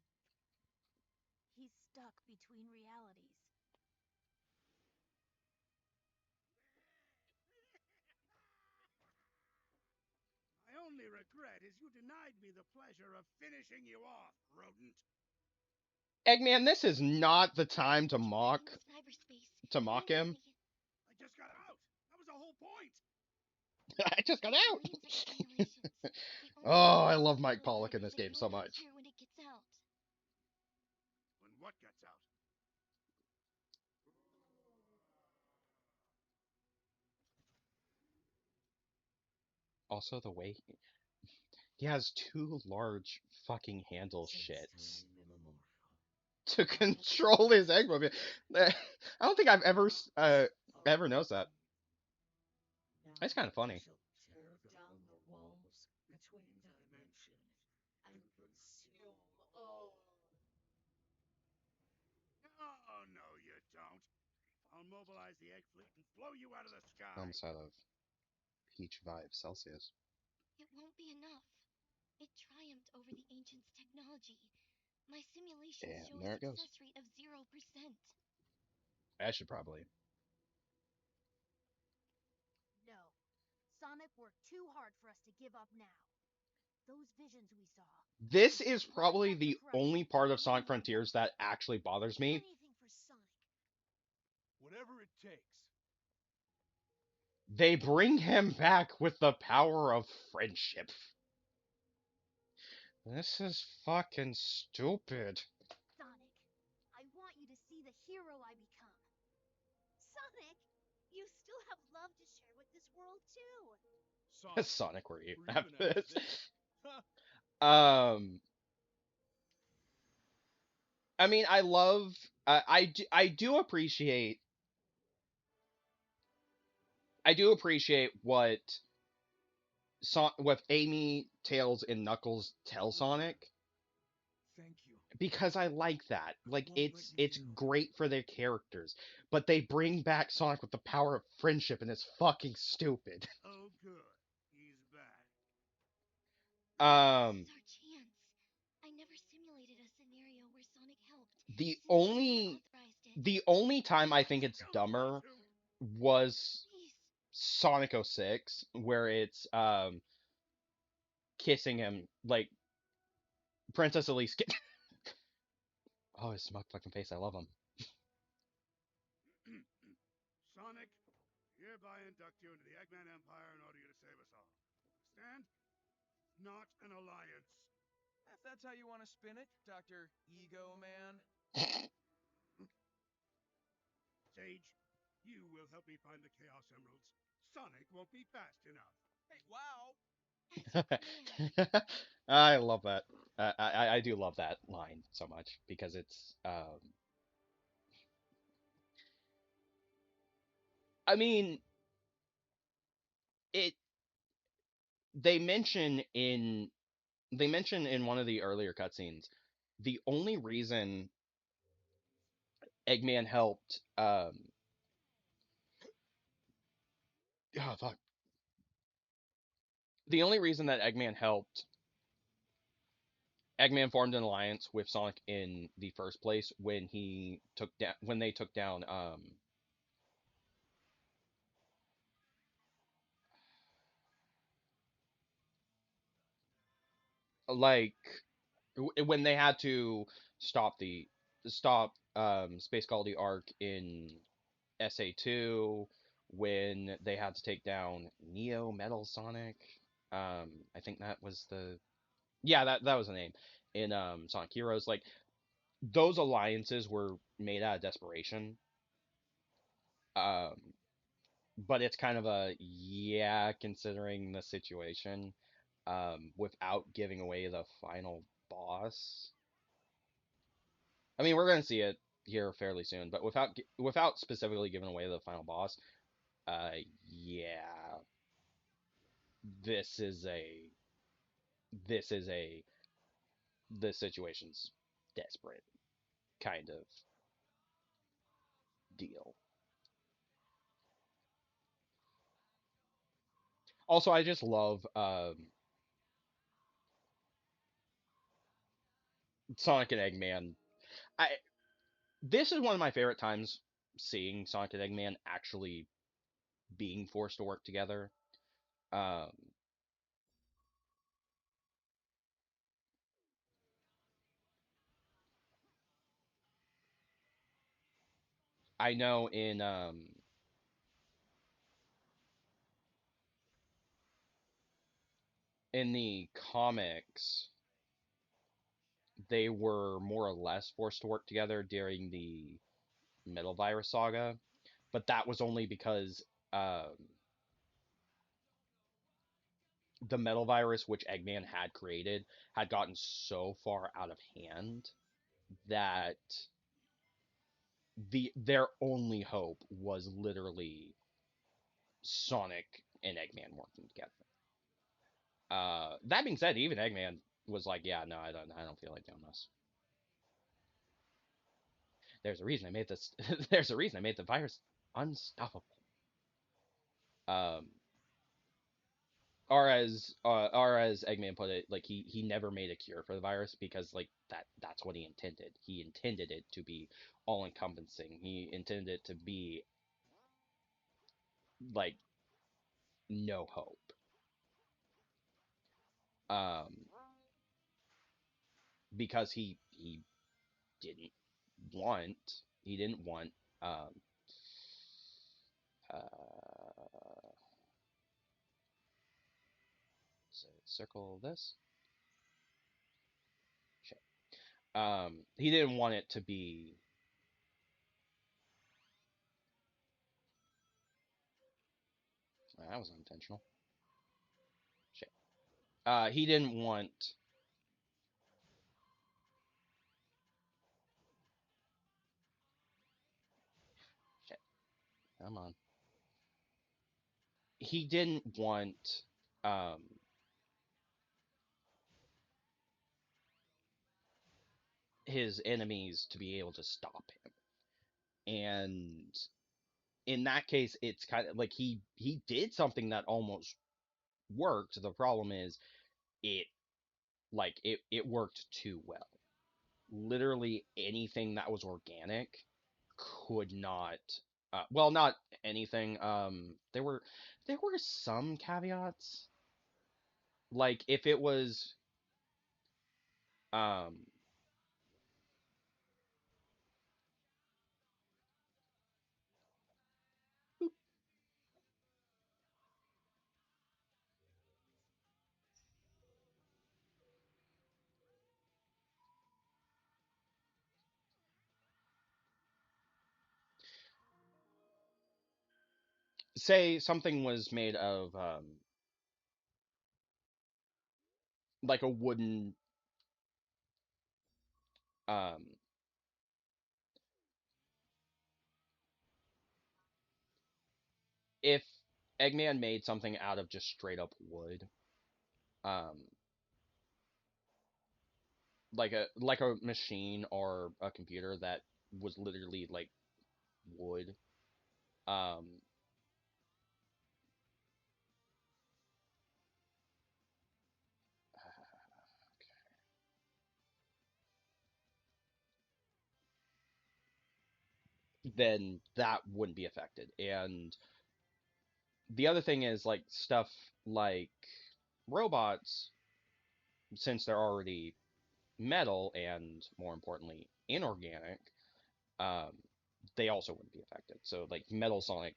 [SPEAKER 4] He's stuck between realities.
[SPEAKER 3] My only regret is you denied me the pleasure of finishing you off, rodent.
[SPEAKER 1] Eggman, this is not the time to mock
[SPEAKER 4] Cyberspace.
[SPEAKER 1] him.
[SPEAKER 3] I just got out. That was the whole point.
[SPEAKER 1] I just got out.
[SPEAKER 4] Millions of simulations. The
[SPEAKER 1] Oh,
[SPEAKER 4] only
[SPEAKER 1] I love
[SPEAKER 4] thing
[SPEAKER 1] Mike
[SPEAKER 4] that'll
[SPEAKER 1] Pollock in
[SPEAKER 4] matter
[SPEAKER 1] this
[SPEAKER 4] is that
[SPEAKER 1] game so
[SPEAKER 4] nobody
[SPEAKER 1] much.
[SPEAKER 4] here when it gets out.
[SPEAKER 3] When what gets out?
[SPEAKER 1] Also, the way he has two large fucking handle shits to control his Eggmobile. I don't think I've ever noticed that. That's kind of funny.
[SPEAKER 6] Tear down the walls between dimensions and consume all.
[SPEAKER 3] Oh, no, you don't. I'll mobilize the egg fleet and blow you out of the sky.
[SPEAKER 1] Almost out of Peach Vibe Celsius.
[SPEAKER 4] It won't be enough. It triumphed over the ancients' technology. My simulations
[SPEAKER 1] And
[SPEAKER 4] show a
[SPEAKER 1] there it goes.
[SPEAKER 4] success rate of 0%.
[SPEAKER 1] I should probably.
[SPEAKER 4] No. Sonic worked too hard for us to give up now. Those visions we saw.
[SPEAKER 1] This is probably the only part of Sonic Frontiers that actually bothers me.
[SPEAKER 4] Anything for Sonic.
[SPEAKER 2] Whatever it takes.
[SPEAKER 1] They bring him back with the power of friendship. This is fucking stupid.
[SPEAKER 4] Sonic, I want you to see the hero I become. Sonic, you still have love to share with this world too.
[SPEAKER 2] Sonic,
[SPEAKER 1] Sonic, were you
[SPEAKER 2] we're
[SPEAKER 1] at
[SPEAKER 2] even after
[SPEAKER 1] this?
[SPEAKER 2] this.
[SPEAKER 1] Um, I mean, I love, I do appreciate, what what Amy, Tails, and Knuckles tell Sonic,
[SPEAKER 5] Thank you.
[SPEAKER 1] because I like that. Like
[SPEAKER 5] Won't let you
[SPEAKER 1] it's
[SPEAKER 5] down.
[SPEAKER 1] great for their characters, but they bring back Sonic with the power of friendship, and it's fucking stupid.
[SPEAKER 3] Oh, good. He's back.
[SPEAKER 1] Um,
[SPEAKER 4] This is our chance. I never simulated a scenario where Sonic helped.
[SPEAKER 1] the
[SPEAKER 4] Since
[SPEAKER 1] only
[SPEAKER 4] authorized it.
[SPEAKER 1] the only time I think it's
[SPEAKER 3] Don't
[SPEAKER 1] dumber
[SPEAKER 3] want to.
[SPEAKER 1] was
[SPEAKER 4] Please.
[SPEAKER 1] Sonic 06, where it's kissing him, like Princess Elise. Oh, his smug fucking face. I love him.
[SPEAKER 3] Sonic, hereby induct you into the Eggman Empire in order to save us all. Understand? Not an alliance.
[SPEAKER 5] If that's how you want to spin it, Dr. Ego Man.
[SPEAKER 3] Sage, you will help me find the Chaos Emeralds. Sonic won't be fast enough.
[SPEAKER 5] Hey, wow!
[SPEAKER 1] I love that. I do love that line so much because it's I mean it they mention in one of the earlier cutscenes the only reason Eggman helped oh fuck The only reason that Eggman formed an alliance with Sonic in the first place when they took down like when they had to stop the Space Quality Arc in SA2, when they had to take down Neo Metal Sonic. I think that was the yeah, that was the name in Sonic Heroes. Like those alliances were made out of desperation. Um, but it's kind of a yeah, considering the situation, without giving away the final boss. I mean, we're gonna see it here fairly soon, but without specifically giving away the final boss, uh, yeah, this is a this is a the situation's desperate kind of deal. Also, I just love Sonic and Eggman. I This is one of my favorite times seeing Sonic and Eggman actually being forced to work together. Um, I know in the comics they were more or less forced to work together during the Metal Virus saga, but that was only because um, the Metal Virus, which Eggman had created, had gotten so far out of hand that their only hope was literally Sonic and Eggman working together. That being said, even Eggman was like, "Yeah, no, I don't feel like doing this." There's a reason I made this. There's a reason I made the virus unstoppable. Um, or as Eggman put it, like he never made a cure for the virus because like that's what he intended. He intended it to be all encompassing. He intended it to be like no hope. Um, because didn't want he didn't want um uh so circle this shit. He didn't want it to be that was unintentional. Shit. He didn't want shit. Come on. He didn't want um his enemies to be able to stop him. And in that case, it's kind of like he did something that almost worked. The problem is it it worked too well. Literally anything that was organic could not well, not anything. There were some caveats. Like if it was um say something was made of like a wooden um if Eggman made something out of just straight up wood, um like a machine or a computer that was literally like wood, um then that wouldn't be affected. And the other thing is like stuff like robots, since they're already metal and more importantly inorganic, um, they also wouldn't be affected. So like Metal Sonic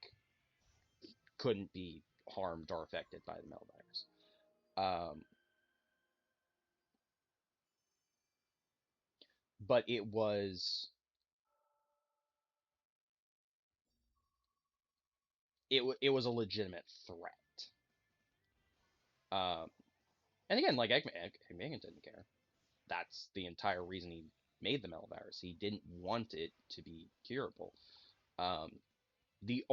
[SPEAKER 1] couldn't be harmed or affected by the metal virus. But it was a legitimate threat. Um, and again, like Eggman didn't care. That's the entire reason he made the metal virus. He didn't want it to be curable. Um, the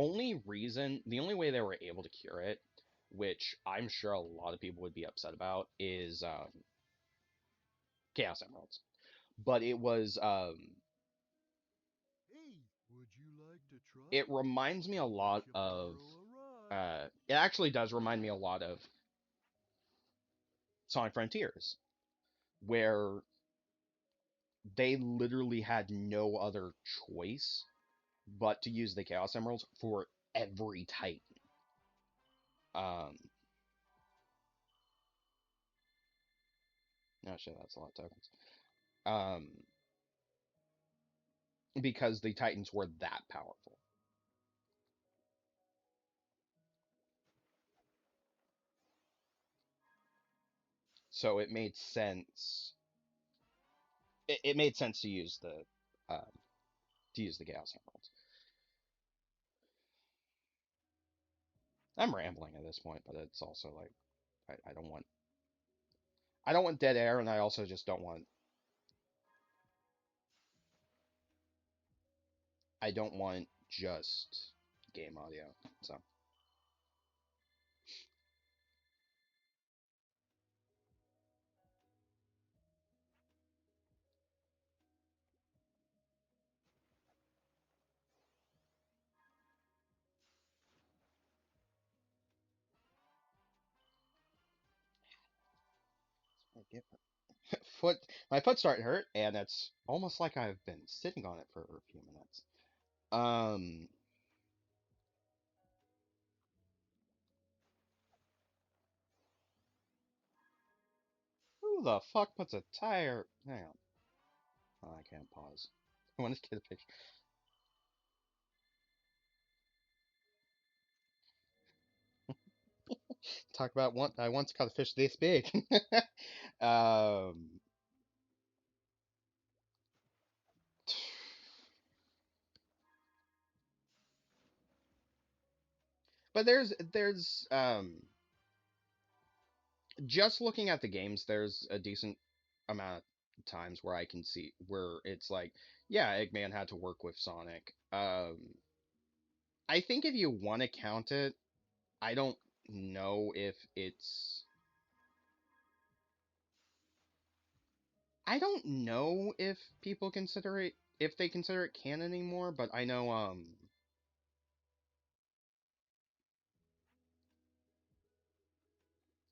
[SPEAKER 1] only way they were able to cure it, which I'm sure a lot of people would be upset about, is Chaos Emeralds. But
[SPEAKER 2] Hey, would you like to try?
[SPEAKER 1] it reminds me a lot
[SPEAKER 2] Let you
[SPEAKER 1] of
[SPEAKER 2] borrow a ride.
[SPEAKER 1] it actually does remind me a lot of Sonic Frontiers, where they literally had no other choice but to use the Chaos Emeralds for every Titan. Um, oh shit, that's a lot of tokens. Um, because the Titans were that powerful. So it made sense. It made sense um, to use the Chaos Emeralds. I'm rambling at this point, but it's also like I don't want dead air, and I also just don't want I don't want just game audio. So I get foot my foot starting to hurt, and it's almost like I've been sitting on it for a few minutes. Um, who the fuck puts a tire? Hang on. Oh, I can't pause. I want to get a picture. Talk about one. I once caught a fish this big. um, but there's just looking at the games, there's a decent amount of times where I can see where it's like, yeah, Eggman had to work with Sonic. I think if you want to count it, I don't know if it's. I don't know if people consider it if they consider it canon anymore, but I know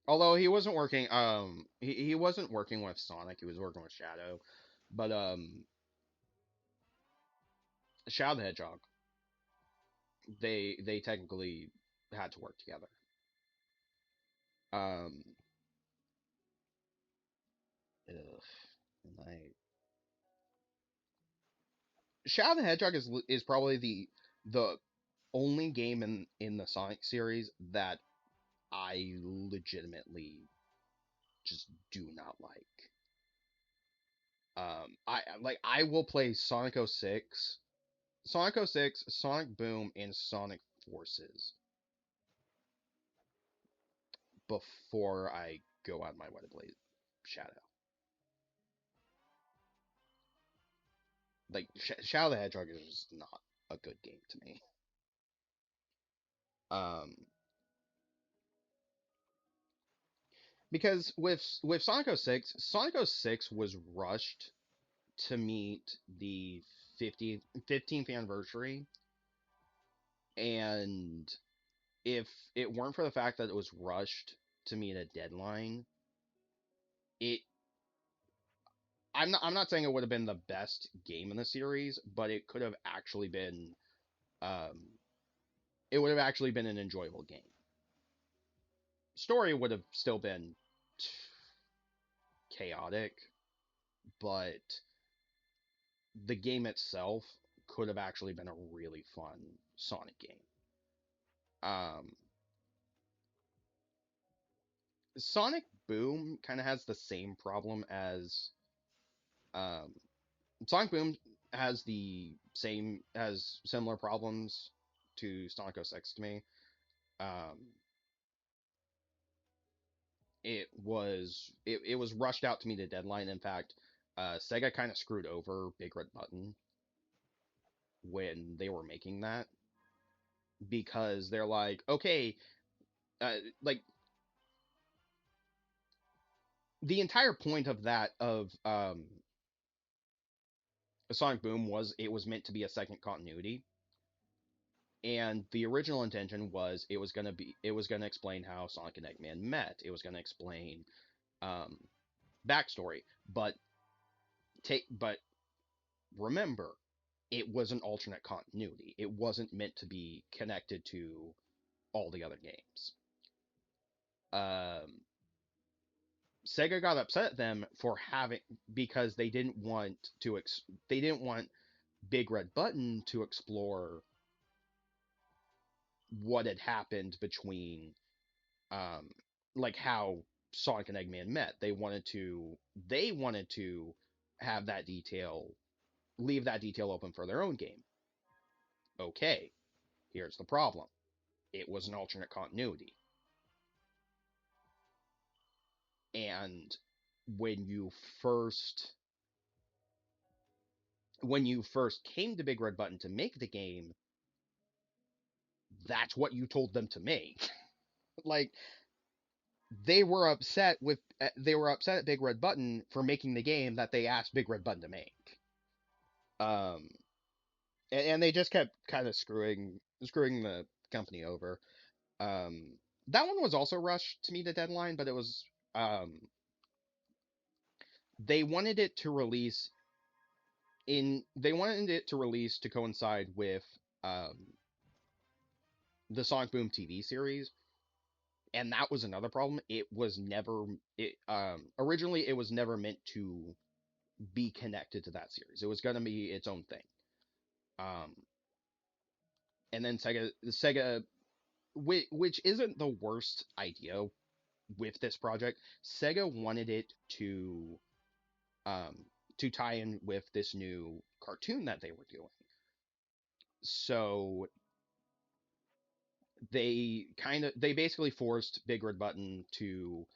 [SPEAKER 1] although he wasn't working with Sonic, he was working with Shadow. But Shadow the Hedgehog, they technically had to work together. Um ugh, and I Shadow the Hedgehog is probably the only game in the Sonic series that I legitimately just do not like. I will play Sonic 06, Sonic Boom, and Sonic Forces before I go on my way to play Shadow. Like Shadow the Hedgehog is just not a good game to me. Um, because with Sonic 06, Sonic 06 was rushed to meet the 15th anniversary, and if it weren't for the fact that it was rushed to meet a deadline, it I'm not saying it would have been the best game in the series, but it could have actually been um it would have actually been an enjoyable game. Story would have still been chaotic, but the game itself could have actually been a really fun Sonic game. Um, Sonic Boom kind of has the same problem as um, Sonic Boom has similar problems to Sonic 06 to me. Um, it was rushed out to meet a deadline. In fact, Sega kind of screwed over Big Red Button when they were making that because they're like, okay, like the entire point of Sonic Boom was it was meant to be a second continuity, and the original intention was it was gonna explain how Sonic and Eggman met. It was gonna explain um, backstory, but remember, it was an alternate continuity. It wasn't meant to be connected to all the other games. Um, Sega got upset at them for having because they didn't want Big Red Button to explore what had happened between um like how Sonic and Eggman met. They wanted to have that detail leave that detail open for their own game. Okay, here's the problem. It was an alternate continuity. And when you first when you first came to Big Red Button to make the game, that's what you told them to make. Like they were upset at Big Red Button for making the game that they asked Big Red Button to make. Um, and they just kept kind of screwing the company over. Um, that one was also rushed to meet a deadline, but um, they wanted it to release they wanted it to release to coincide with um, the Sonic Boom TV series, and that was another problem. Originally it was never meant to be connected to that series. It was going to be its own thing. Um, and then Sega, which isn't the worst idea with this project. Sega wanted it um, to tie in with this new cartoon that they were doing. So they basically forced Big Red Button to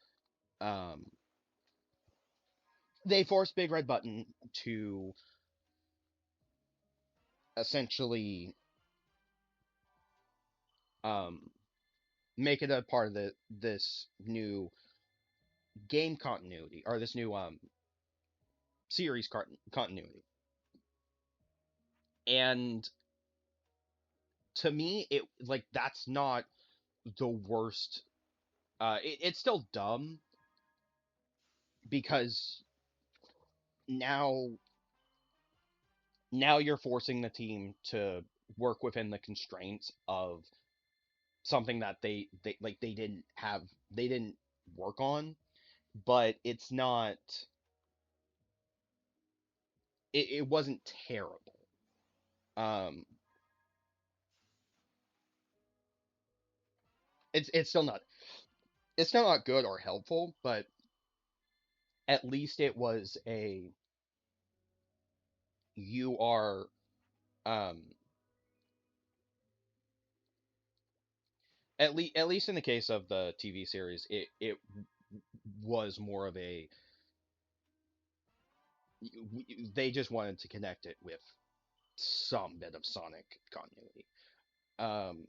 [SPEAKER 1] um, they forced Big Red Button to essentially um, make it a part of this new game continuity or this new series continuity. And to me, it like that's not the worst. It's still dumb because now now you're forcing the team to work within the constraints of something that they didn't work on, but it wasn't terrible. Um, it's still not good or helpful, but at least it was a you are um at least in the case of the TV series, it was more of a they just wanted to connect it with some bit of Sonic continuity. Um,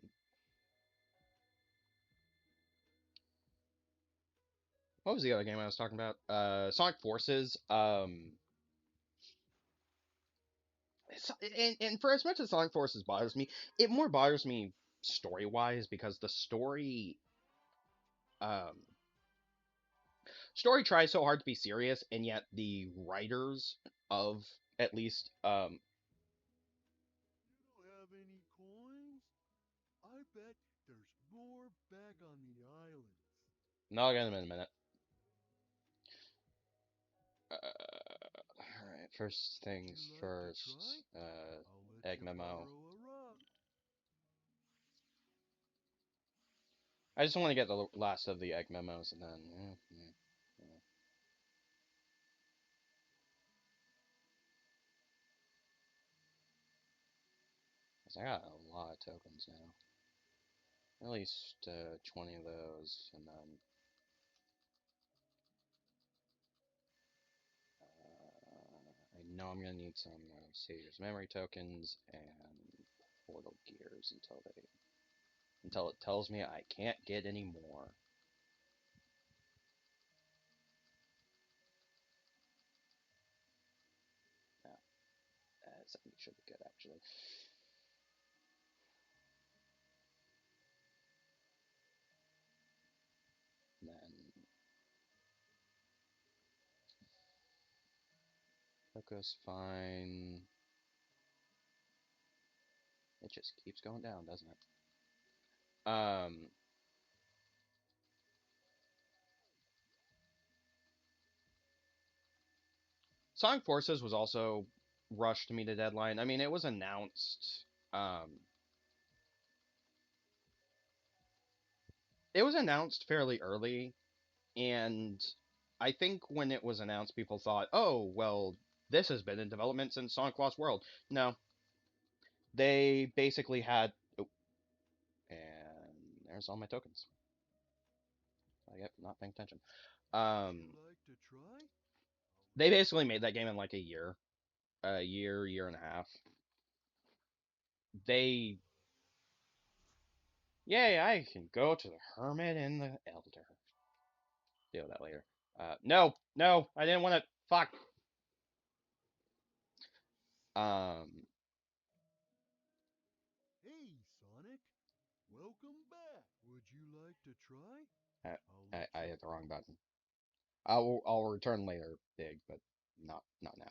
[SPEAKER 1] what was the other game I was talking about? Sonic Forces. And for as much as Sonic Forces bothers me, it more bothers me story wise because um story tries so hard to be serious, and yet the writers of at least
[SPEAKER 2] You don't have any coins? I bet there's more back on the island.
[SPEAKER 1] no, I'll get them in a minute. All right, first
[SPEAKER 2] Would
[SPEAKER 1] things
[SPEAKER 2] you like to
[SPEAKER 1] first.
[SPEAKER 2] try? I'll let
[SPEAKER 1] Egg
[SPEAKER 2] you
[SPEAKER 1] memo.
[SPEAKER 2] borrow a rock.
[SPEAKER 1] I just want to get the last of the egg memos, and then. Yeah. 'Cause I got a lot of tokens now. At least 20 of those, and then I know I'm gonna need some Sager's memory tokens and portal gears until it tells me I can't get any more. No, 70 should be good actually. And then Coco's fine. It just keeps going down, doesn't it? Sonic Forces was also rushed to meet a deadline. I mean, it was announced. It was announced fairly early, and I think when it was announced, people thought, "Oh, well, this has been in development since Sonic Lost World." No, they basically had. Oh, and there's all my tokens. I get not paying attention.
[SPEAKER 2] Would you like to try?
[SPEAKER 1] They basically made that game in like year and a half. They, yay! I can go to the Hermit and the Elder. Deal with that later. No, I didn't want to. Fuck. Um,
[SPEAKER 2] Hey, Sonic. Welcome back. Would you like to try?
[SPEAKER 1] I,
[SPEAKER 2] I'll
[SPEAKER 1] I,
[SPEAKER 2] let
[SPEAKER 1] I
[SPEAKER 2] you.
[SPEAKER 1] hit the wrong button. I'll return later, big, but not now.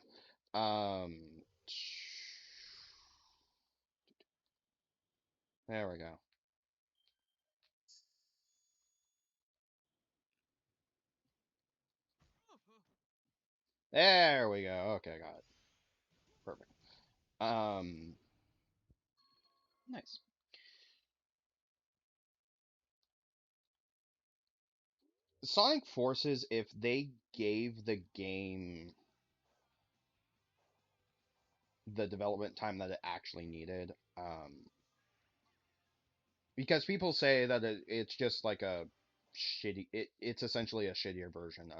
[SPEAKER 1] There we go. There we go. Okay, got it. Perfect. Nice. Sonic Forces, if they gave the game the development time that it actually needed, because people say that it's just like a shitty, it's essentially a shittier version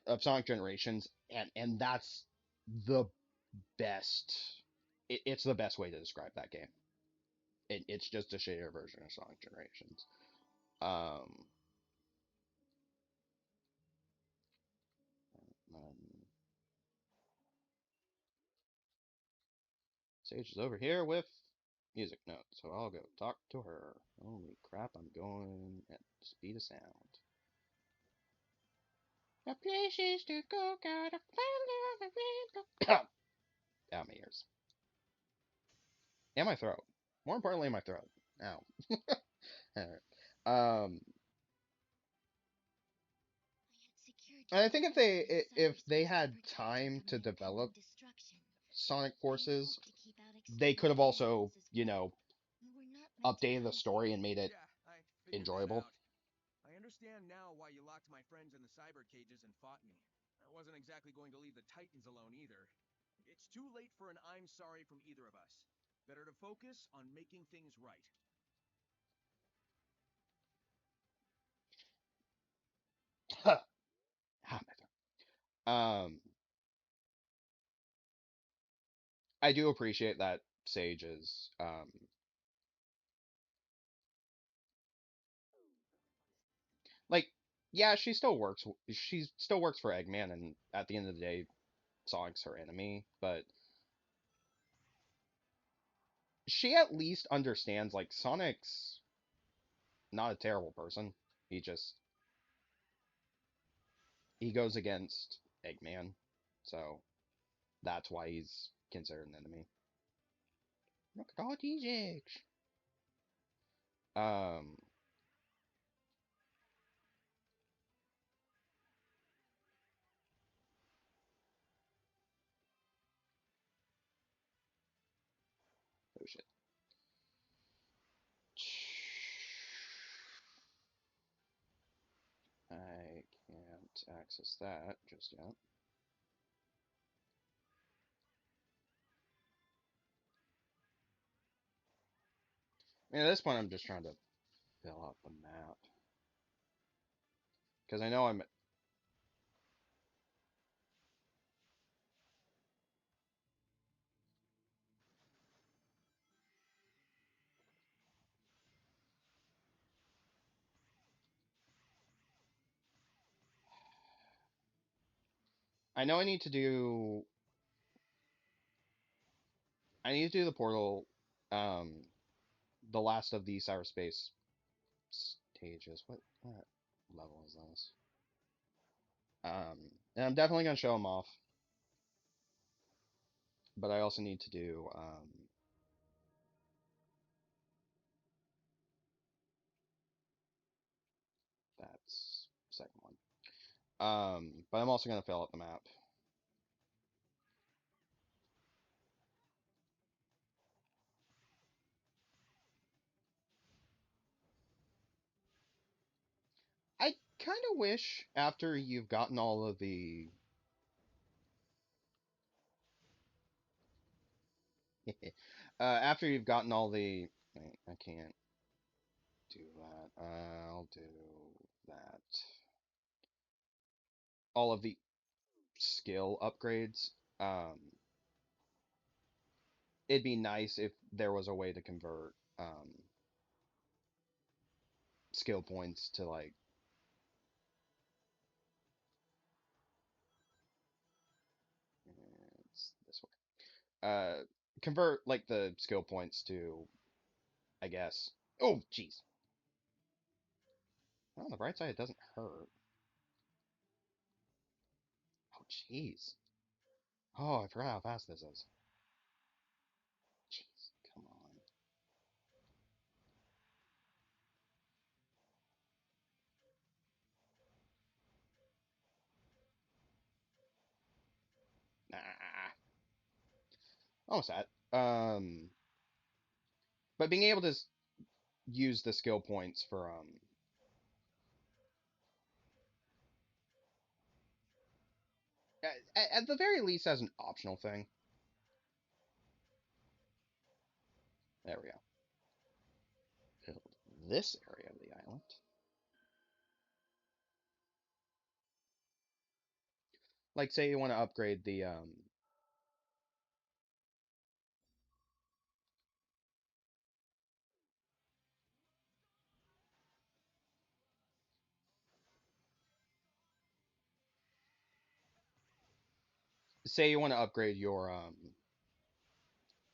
[SPEAKER 1] of Sonic Generations, and that's the best. It's the best way to describe that game. It's just a shittier version of Sonic Generations. Um, Sage is over here with music notes, so I'll go talk to her. Holy crap, I'm going at the speed of sound. The places to go, gotta find the rainbow. Out my ears. And my throat. More importantly, my throat. Ow. Alright. And I think if they had time to develop Sonic Forces, they could have also, updated the story and made it
[SPEAKER 5] Yeah, I figured that
[SPEAKER 1] enjoyable.
[SPEAKER 5] out. I understand now why you locked my friends in the cyber cages and fought me. I wasn't exactly going to leave the Titans alone either. It's too late for an I'm sorry from either of us. Better to focus on making things right.
[SPEAKER 1] Ah, my throat. I do appreciate that Sage is, like, yeah, she still works. She still works for Eggman, and at the end of the day, Sonic's her enemy. But she at least understands, like, Sonic's not a terrible person. He just he goes against Eggman, so that's why he's considered an enemy. Look at all these eggs. Um, oh shit. I can't access that just yet. I mean, at this point, I'm just trying to fill out the map. Because I know I know I need to do the portal, um, the last of the cyberspace stages. What level is this? And I'm definitely gonna show them off, but I also need to do that's second one. But I'm also gonna fill out the map. I kind of wish after you've gotten all of the after you've gotten all the wait, I can't do that. I'll do that. All of the skill upgrades. It'd be nice if there was a way to convert skill points to like it's this way. Convert like the skill points to, I guess. Oh, jeez. Well, on the bright side, it doesn't hurt. Oh, jeez. Oh, I forgot how fast this is. Jeez, come on. Nah. Almost that. But being able to use the skill points for at the very least as an optional thing. There we go. Build this area of the island. Like, say you want to upgrade the say you want to upgrade your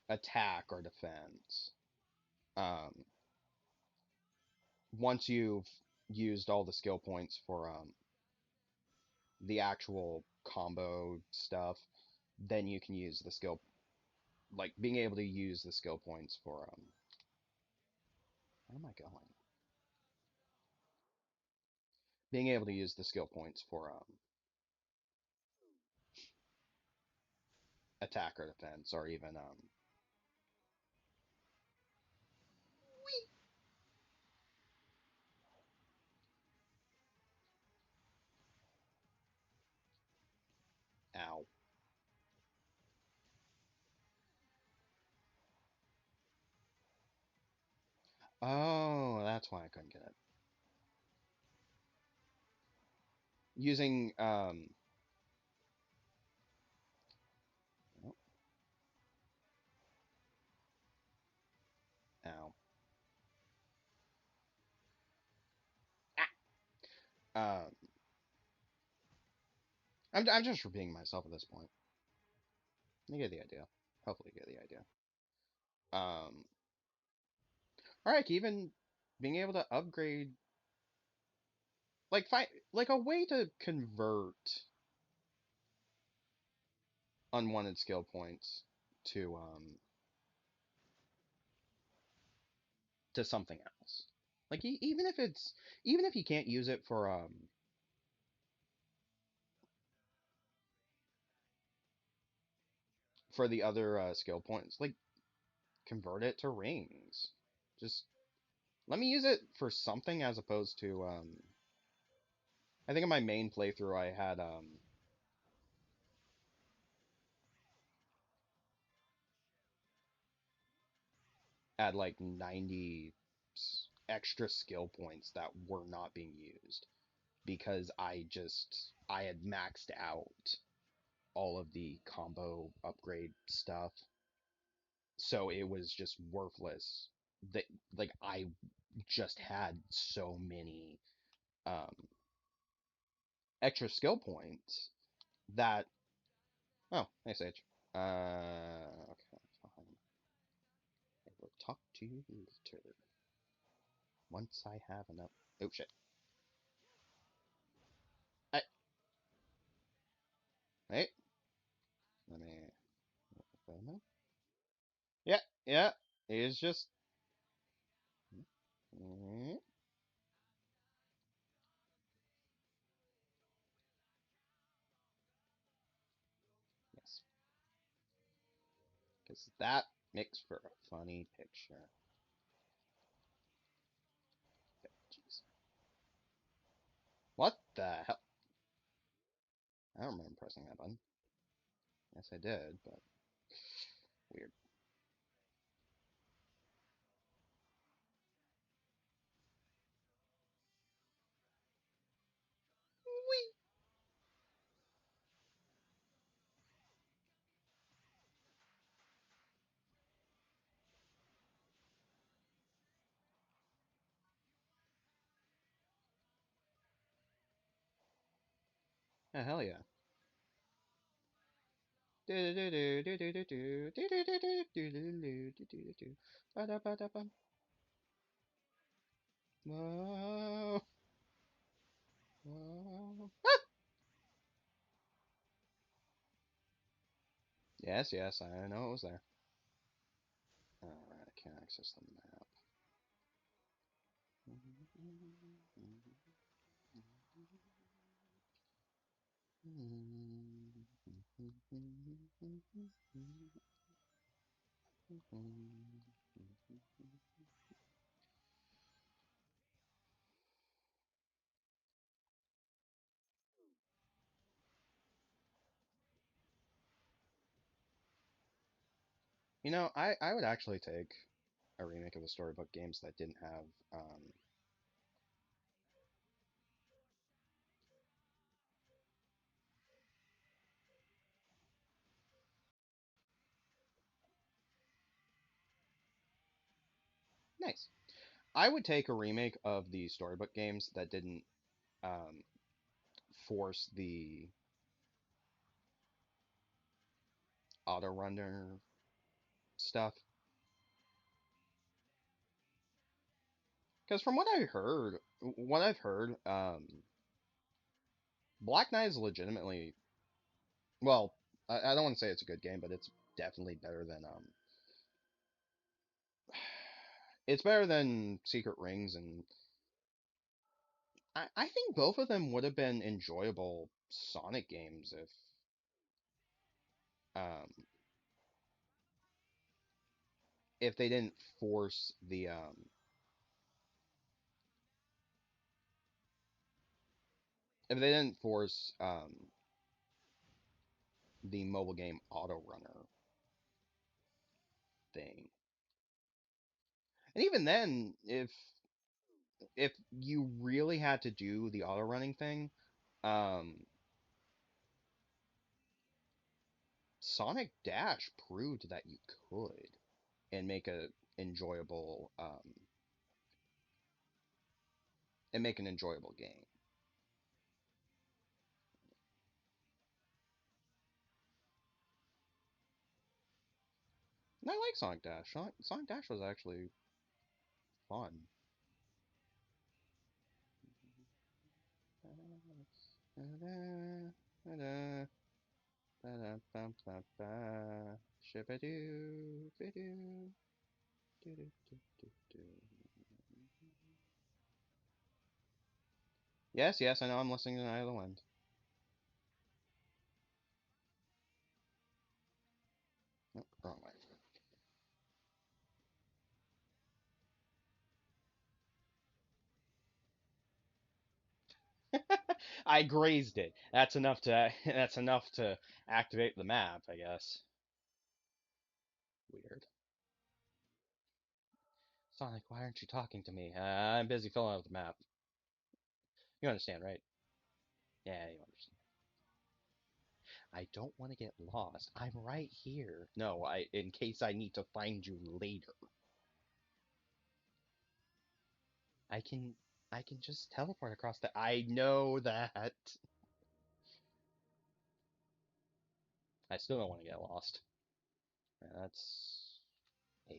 [SPEAKER 1] attack or defense. Um, Once you've used all the skill points for the actual combo stuff, then you can use the skill, like being able to use the skill points for where am I going? Being able to use the skill points for attack or defense, or even ow. Oh, that's why I couldn't get it. Using oh, ow. Ah. I'm just repeating myself at this point. You get the idea. Hopefully you get the idea. Alright, even being able to upgrade like like a way to convert unwanted skill points to something else. Like even if you can't use it for the other skill points, like convert it to rings. Just let me use it for something as opposed to I think in my main playthrough I had like 90 extra skill points that were not being used because I had maxed out all of the combo upgrade stuff, so it was just worthless. That like I just had so many um extra skill points that oh, hey Sage. Okay, fine. I will talk to you later once I have enough. Oh shit. I, hey, let me. Yeah, yeah. It's just. Mm, yes, because that makes for a funny picture. Jeez. What the hell? I don't remember pressing that button. Yes, I did, but weird. Whee! Yeah, hell yeah. Whoa. Whoa. Yes, yes, I know it was there. Alright, I can't access the map. You know, I would actually take a remake of the storybook games that didn't have nice. I would take a remake of the storybook games that didn't um, force the auto runner stuff. Because from what I've heard, Black Knight is legitimately well. I don't want to say it's a good game, but it's definitely better than it's better than Secret Rings, and I think both of them would have been enjoyable Sonic games um if they didn't force the mobile game auto runner thing. And even then, if you really had to do the auto running thing, um, Sonic Dash proved that you could and enjoyable make an enjoyable game. And I like Sonic Dash. Sonic Dash was actually fun. Shibadoo, bidoo, doo doo doo doo. Yes, yes, I know I'm listening to Night of the Wind. Nope, wrong way. I grazed it. That's enough to activate the map, I guess. Weird. Sonic, why aren't you talking to me? I'm busy filling out the map. You understand, right? Yeah, you understand. I don't want to get lost. I'm right here. No, in case I need to find you later. I can I can just teleport across the I know that. I still don't want to get lost. That's 8.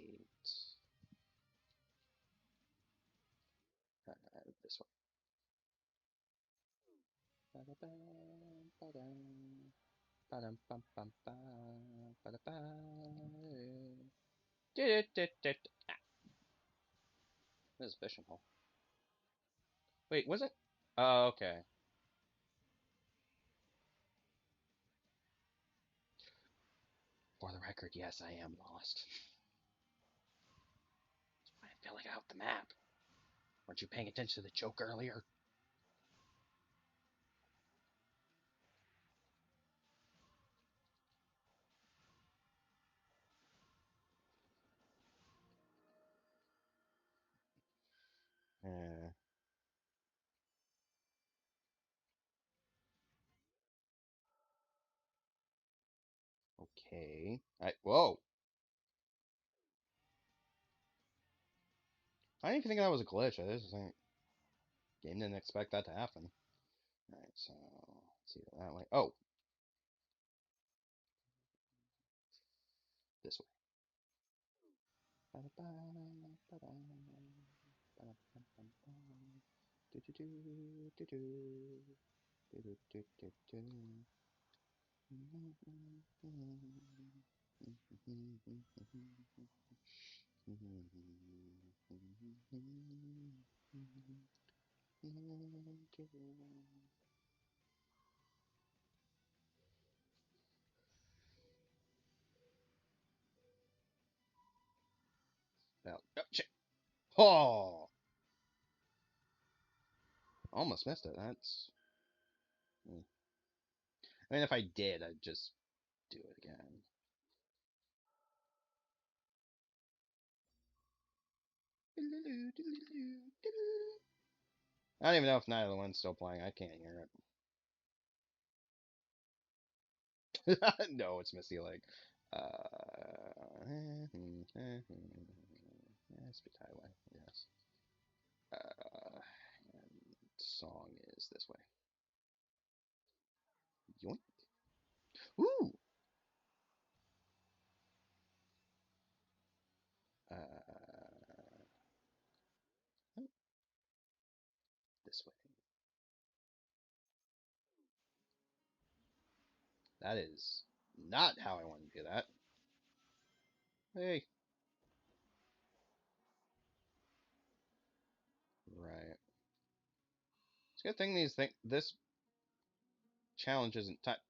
[SPEAKER 1] This way. Ba-da-bam, ba-dam, ba-dam, bam, bam, bam, ba-da-bam. Dit. Ah, this is Fishing Hole. Wait, was it? Oh, okay. For the record, yes, I am lost. I'm filling out the map. Weren't you paying attention to the joke earlier? Uh, okay. Whoa. I didn't even think that was a glitch. I just think game didn't expect that to happen. Alright, so let's see that way. Oh, this way. Oh, shit. Oh! Almost missed it. That's. I mean, if I did, I'd just do it again. I don't even know if Night of the Wind's still playing. I can't hear it. No, it's Misty Lake. Speed Highway, yes. And song is this way. Yoink. Ooh! This way. That is not how I want to do that. Hey. Right. It's a good thing this challenge isn't time.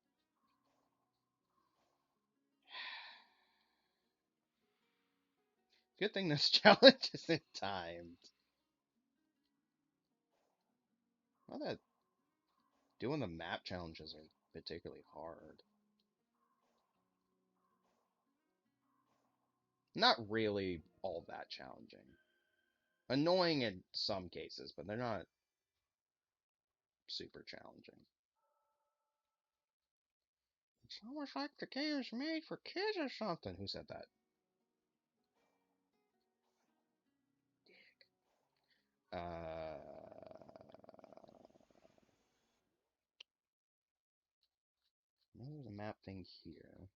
[SPEAKER 1] Good thing this challenge isn't timed. Not that doing the map challenges are particularly hard. Not really all that challenging. Annoying in some cases, but they're not super challenging. It's almost like the game is made for kids or something. Who said that? Dick. There's a map thing here.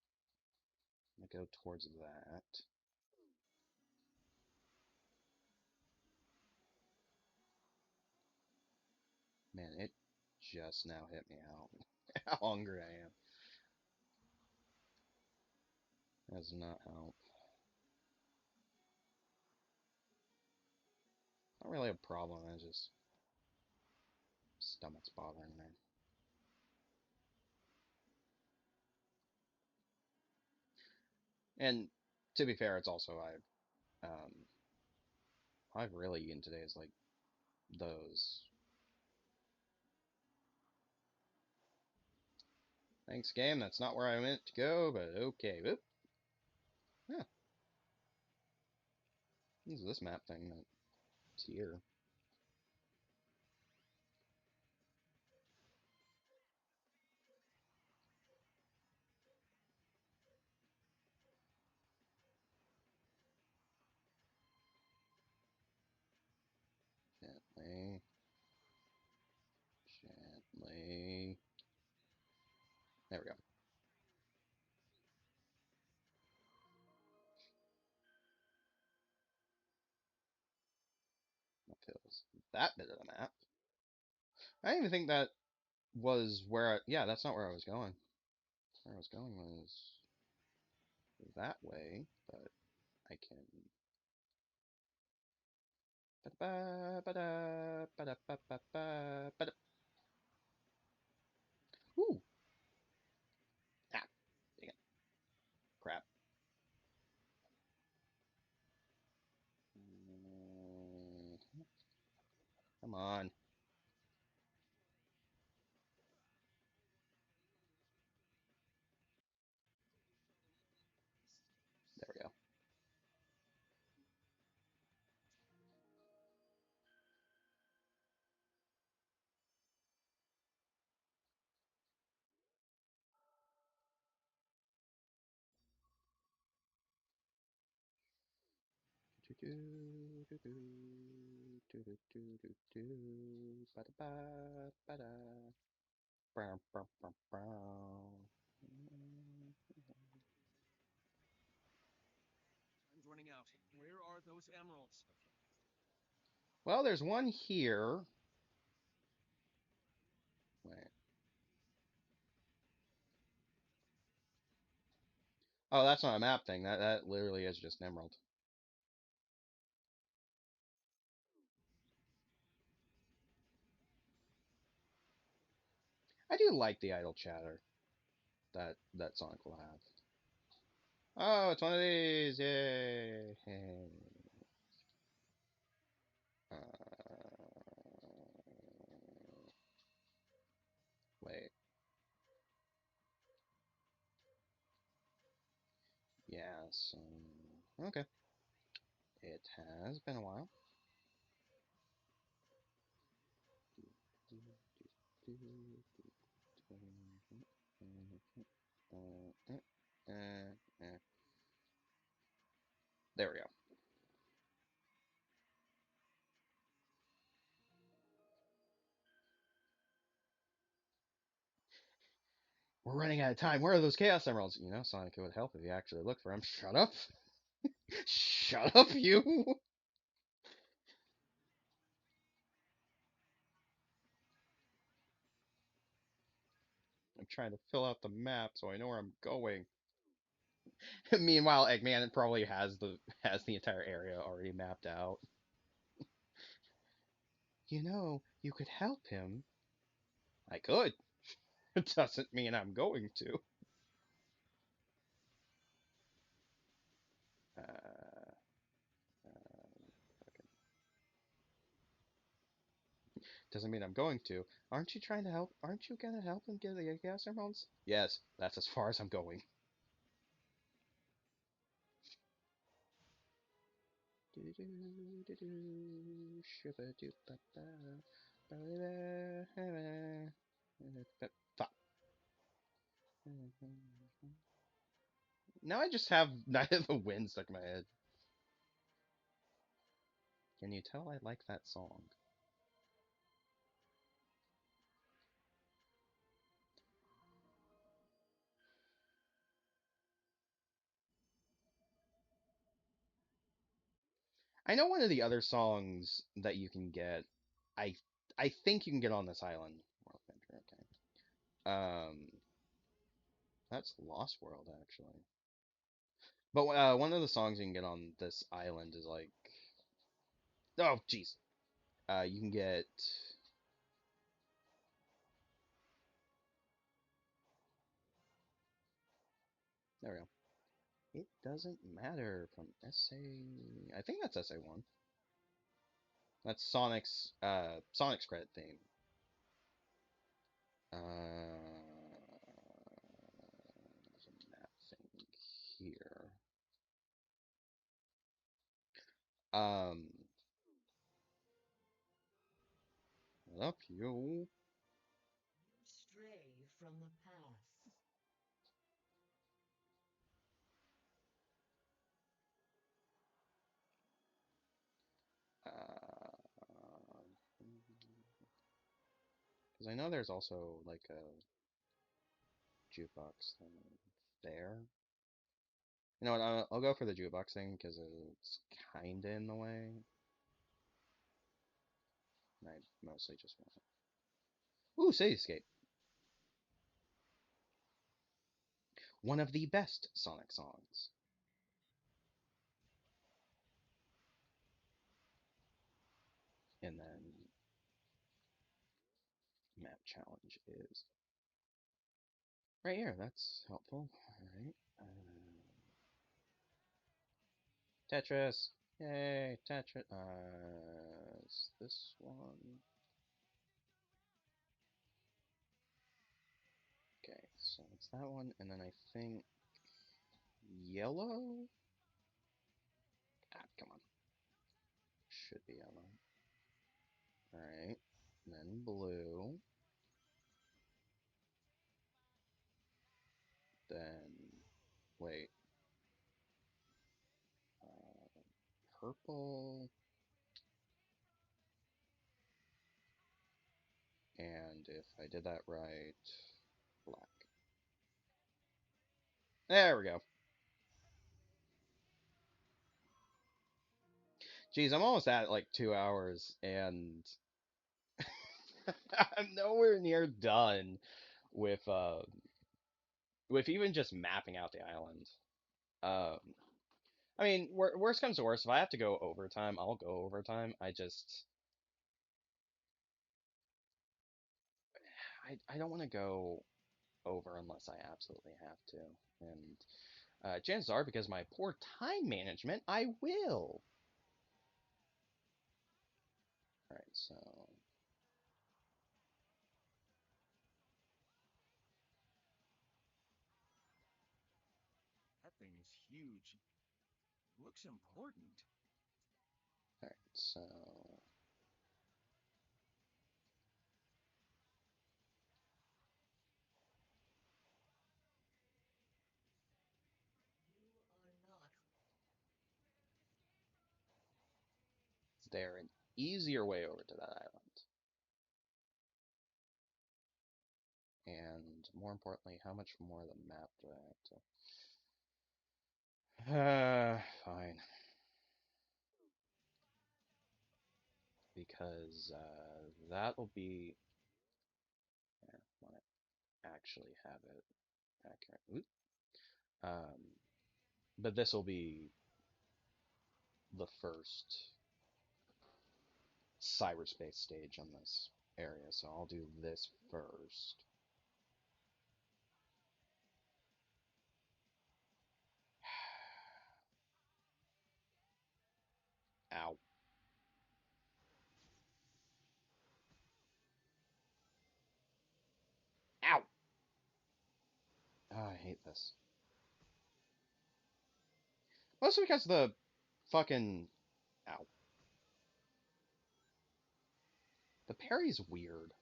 [SPEAKER 1] I'm gonna go towards that. Man, it just now hit me out. How hungry I am. That does not help. Not really a problem, I just stomach's bothering me. And to be fair, it's also I've really eaten today is like those. Thanks, game. That's not where I meant to go, but okay. Whoop. Yeah. This is this map thing that's here. Gently. Gently. There we go. That fills that bit of the map. I didn't even think that was where yeah, that's not where I was going. Where I was going was that way, but I can. Ooh. Ah, dang it. Crap. Come on. There we go.
[SPEAKER 5] Time's running out. Where are those emeralds?
[SPEAKER 1] Well, there's one here. Wait. Oh, that's not a map thing. That literally is just an emerald. I do like the idle chatter that Sonic will have. Oh, it's one of these! Yay! Uh, wait. Yes. Okay. It has been a while. There we go. We're running out of time. Where are those Chaos Emeralds? You know, Sonic, it would help if you actually look for them. Shut up. Shut up, you. I'm trying to fill out the map so I know where I'm going. Meanwhile, Eggman probably has the entire area already mapped out. You know, you could help him. I could. It doesn't mean I'm going to. Uh, okay. Doesn't mean I'm going to. Aren't you trying to help? Aren't you gonna help him get the Chaos Emeralds? Yes, that's as far as I'm going. Now I just have Night of the Wind stuck in my head. Can you tell I like that song? I know one of the other songs that you can get. I I think you can get on this island. Um, that's Lost World actually. But one of the songs you can get on this island is like, oh jeez, you can get. There we go. It doesn't matter from SA. I think that's SA1. That's Sonic's credit theme. There's a map thing here. Um, what up, you?
[SPEAKER 6] You stray from the path.
[SPEAKER 1] Because I know there's also like a jukebox thing there. You know what? I'll go for the jukebox thing because it's kinda in the way. And I mostly just want. Ooh, Cityscape. One of the best Sonic songs. And then map challenge is right here. That's helpful. Alright. Tetris. Yay, Tetris. Is this one? Okay, so it's that one, and then I think yellow? Ah, come on. Should be yellow. Alright, then blue. Then, wait. Purple. And if I did that right, black. There we go. Geez, I'm almost at like 2 hours, and I'm nowhere near done with with even just mapping out the island. Um, I mean, worst comes to worst, if I have to go overtime, I'll go overtime. I don't want to go over unless I absolutely have to. And chances are, because of my poor time management, I will. Alright, so
[SPEAKER 5] That thing is huge. Looks important.
[SPEAKER 1] alright, so
[SPEAKER 6] You are not.
[SPEAKER 1] is there an easier way over to that island? And more importantly, how much more of the map do I have to? Fine. Because that'll be. Yeah, want to actually have it accurate. Oop. But this will be the first cyberspace stage on this area, so I'll do this first. Ow. Ow! Oh, I hate this. Mostly because the fucking. Ow. The parry's weird.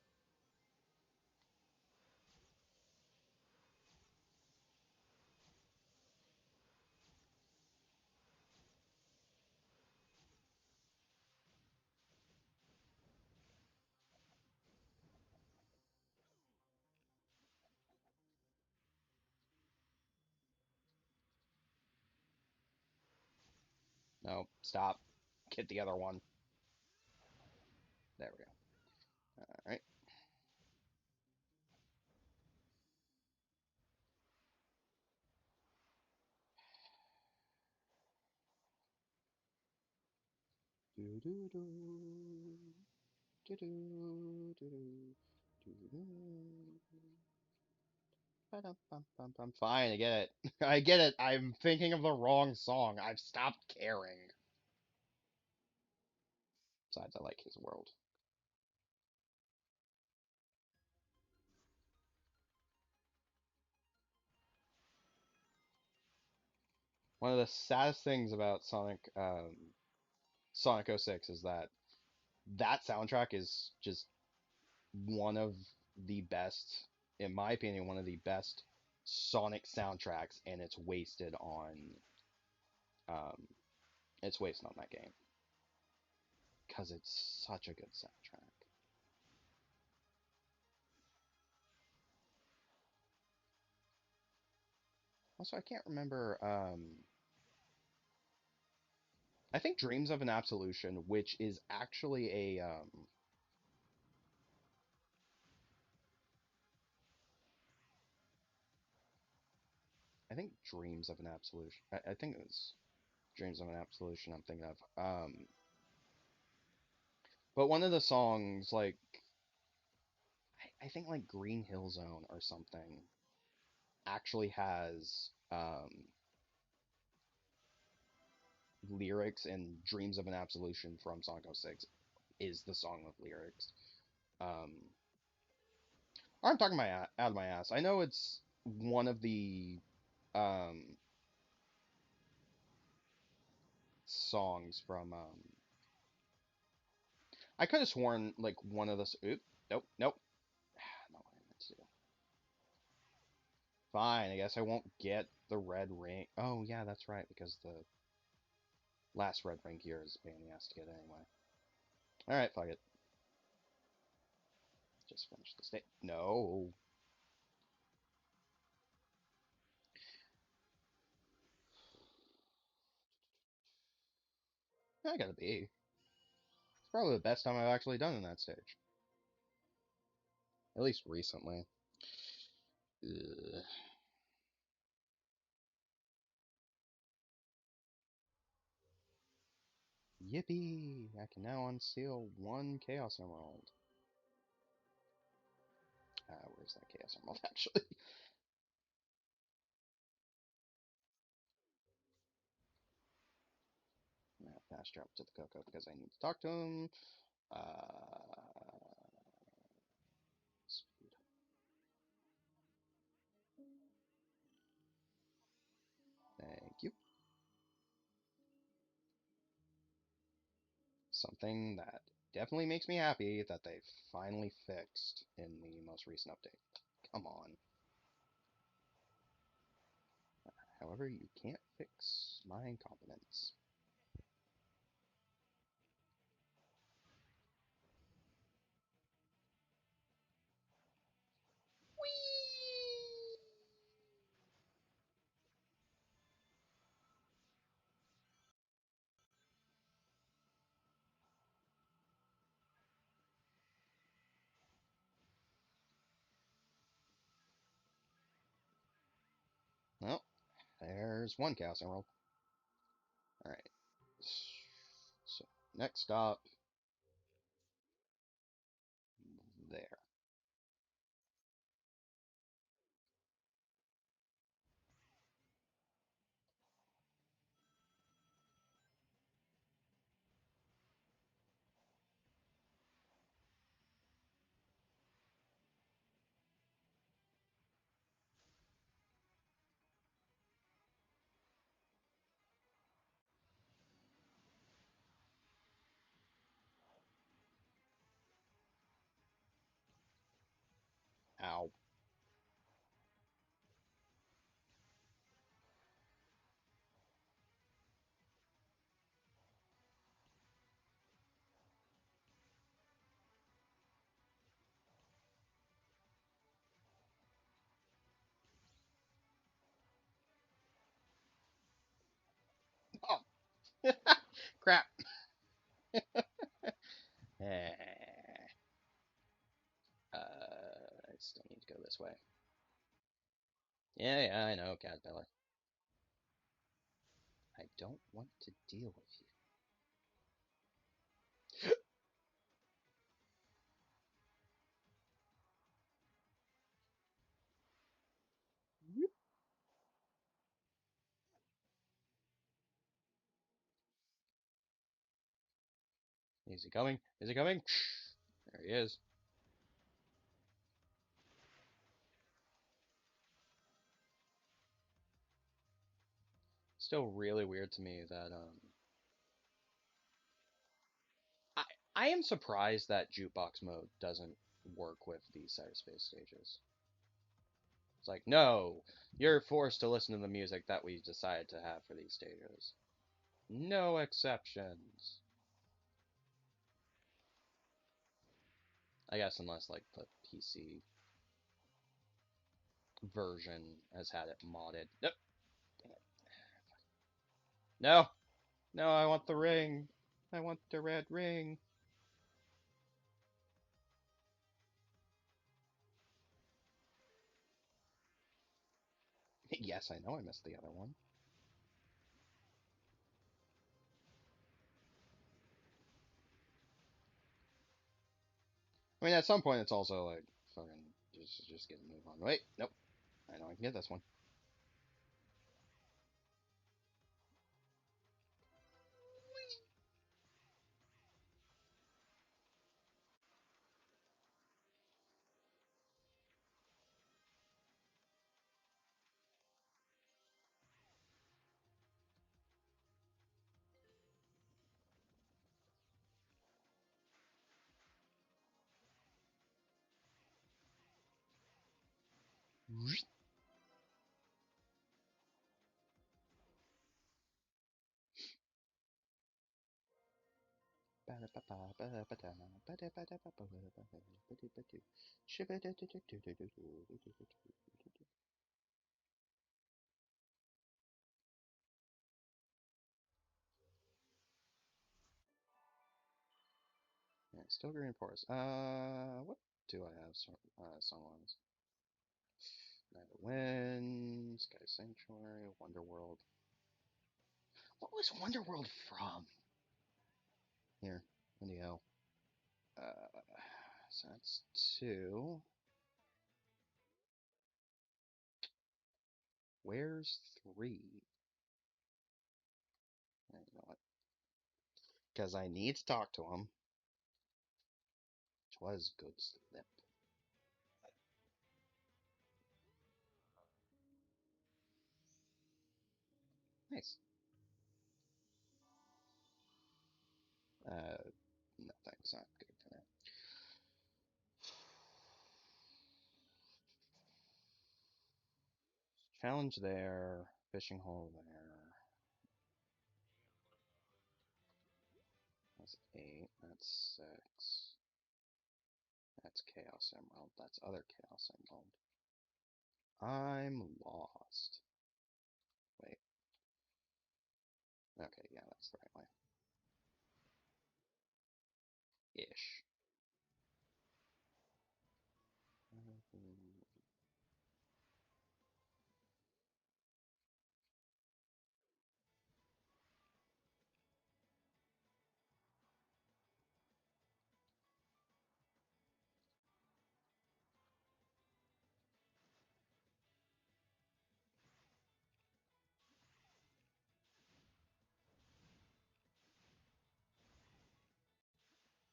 [SPEAKER 1] No, stop. Get the other one. There we go. Alright. Do do do. Do do do do do. Ba-dum-bum-bum-bum. Fine, I get it. I get it. I'm thinking of the wrong song. I've stopped caring. Besides, I like his world. One of the saddest things about Sonic 06 is that that soundtrack is just one of the best, in my opinion, one of the best Sonic soundtracks, and um, it's wasted on that game because it's such a good soundtrack. Also, I can't remember. I think Dreams of an Absolution, which is actually I think Dreams of an Absolution. I think it was Dreams of an Absolution. I'm thinking of. But one of the songs, like I think like Green Hill Zone or something, actually has lyrics, and Dreams of an Absolution from Sonic 06 is the song with lyrics. Um, I'm talking my out of my ass. I know it's one of the um, songs from. I could have sworn like one of the. Oop, nope, nope. Not what I meant to do. Fine, I guess I won't get the red ring. Oh yeah, that's right, because the last red ring here is a pain in the ass to get anyway. All right, fuck it. Just finish the state. No. I gotta be. It's probably the best time I've actually done in that stage. At least recently. Ugh. Yippee! I can now unseal one Chaos Emerald. Where's that Chaos Emerald, actually? I'm gonna fast travel to the Coco because I need to talk to him. Speed. Thank you. Something that definitely makes me happy that they finally fixed in the most recent update. Come on. However, you can't fix my incompetence. Whee! Well, there's one Chaos Emerald. Alright. So, next stop, there. Ow. Oh, crap. I still need to go this way. Yeah, I know, Caterpillar. I don't want to deal with you. Is he coming? Is he coming? There he is. Still really weird to me that I am surprised that jukebox mode doesn't work with these cyberspace stages. It's like, no, you're forced to listen to the music that we decided to have for these stages. No exceptions. I guess unless like the PC version has had it modded. Nope. Dang it. No! No, I want the ring. I want the red ring. Yes, I know I missed the other one. I mean, at some point, it's also like, fucking, just get a move on. Wait, nope. I know I can get this one. Yeah, still green forest. What do I have song-wise? Night of Wind, Sky Sanctuary, Wonderworld. What was Wonderworld from? Here, Indio. So that's 2. Where's 3? You know what? Because I need to talk to him. Which was Good Slip. Nice. No thanks, not good for that. Challenge there, fishing hole there. That's 8, that's 6. That's Chaos Emerald, that's other Chaos Emerald. I'm lost. Wait. Okay, yeah, that's the right way. Ish.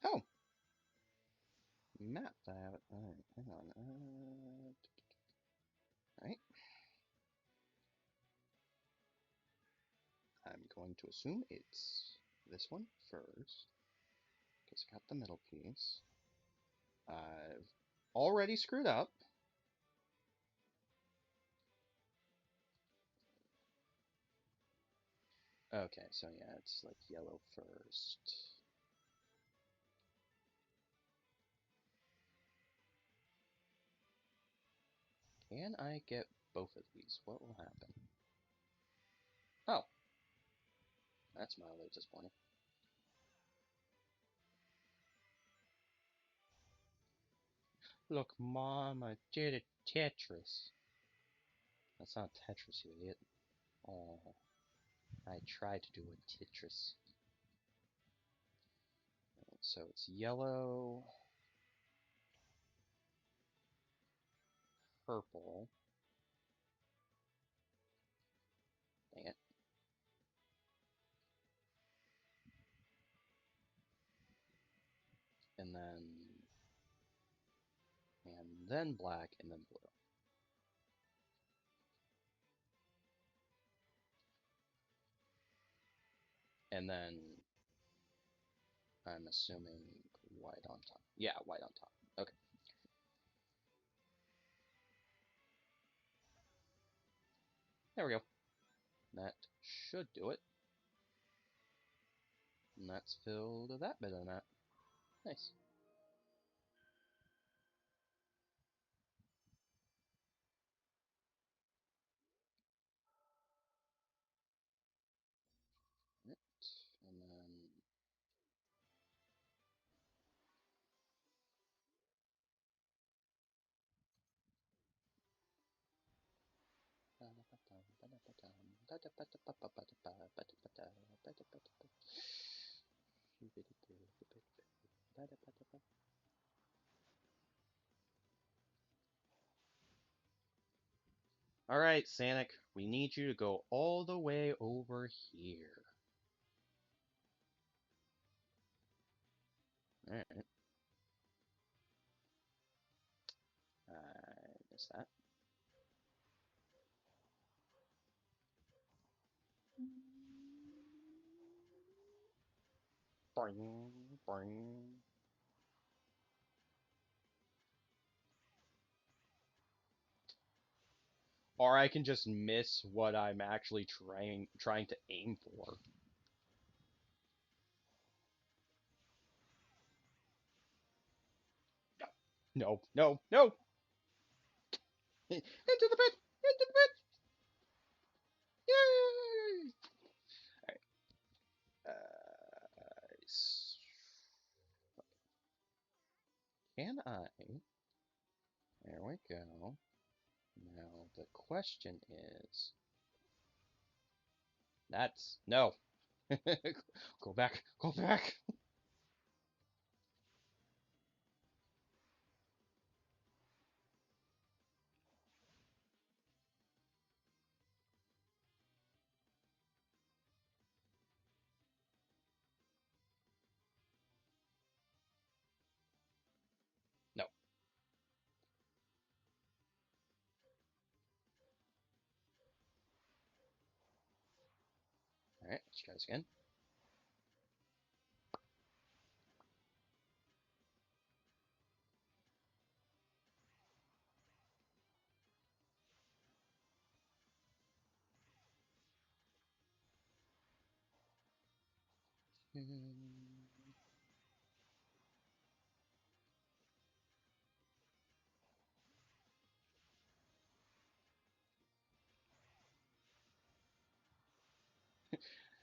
[SPEAKER 1] Oh! Map, I have it. Alright, hang on. Alright. I'm going to assume it's this one first. Because I got the middle piece. I've already screwed up. Okay, so yeah, it's like yellow first. Can I get both of these? What will happen? Oh. That's mildly disappointing. Look, Mom, I did a Tetris. That's not Tetris, you idiot. Oh, I tried to do a Tetris. So it's yellow, purple. Dang it. then black, and then blue. And then I'm assuming white on top. Yeah, white on top. Okay. There we go. That should do it. And that's filled that bit of the map. Nice. Right. And then Alright, Sanic, we need you to go all the way over here. Alright. I missed that. Boing, boing. Or I can just miss what I'm actually trying to aim for. No, no, no! Into the pit! Into the pit! Yay! Alright. Can I? There we go. Now the question is... That's... No! Go back! Go back! No. Alright, let's try this again.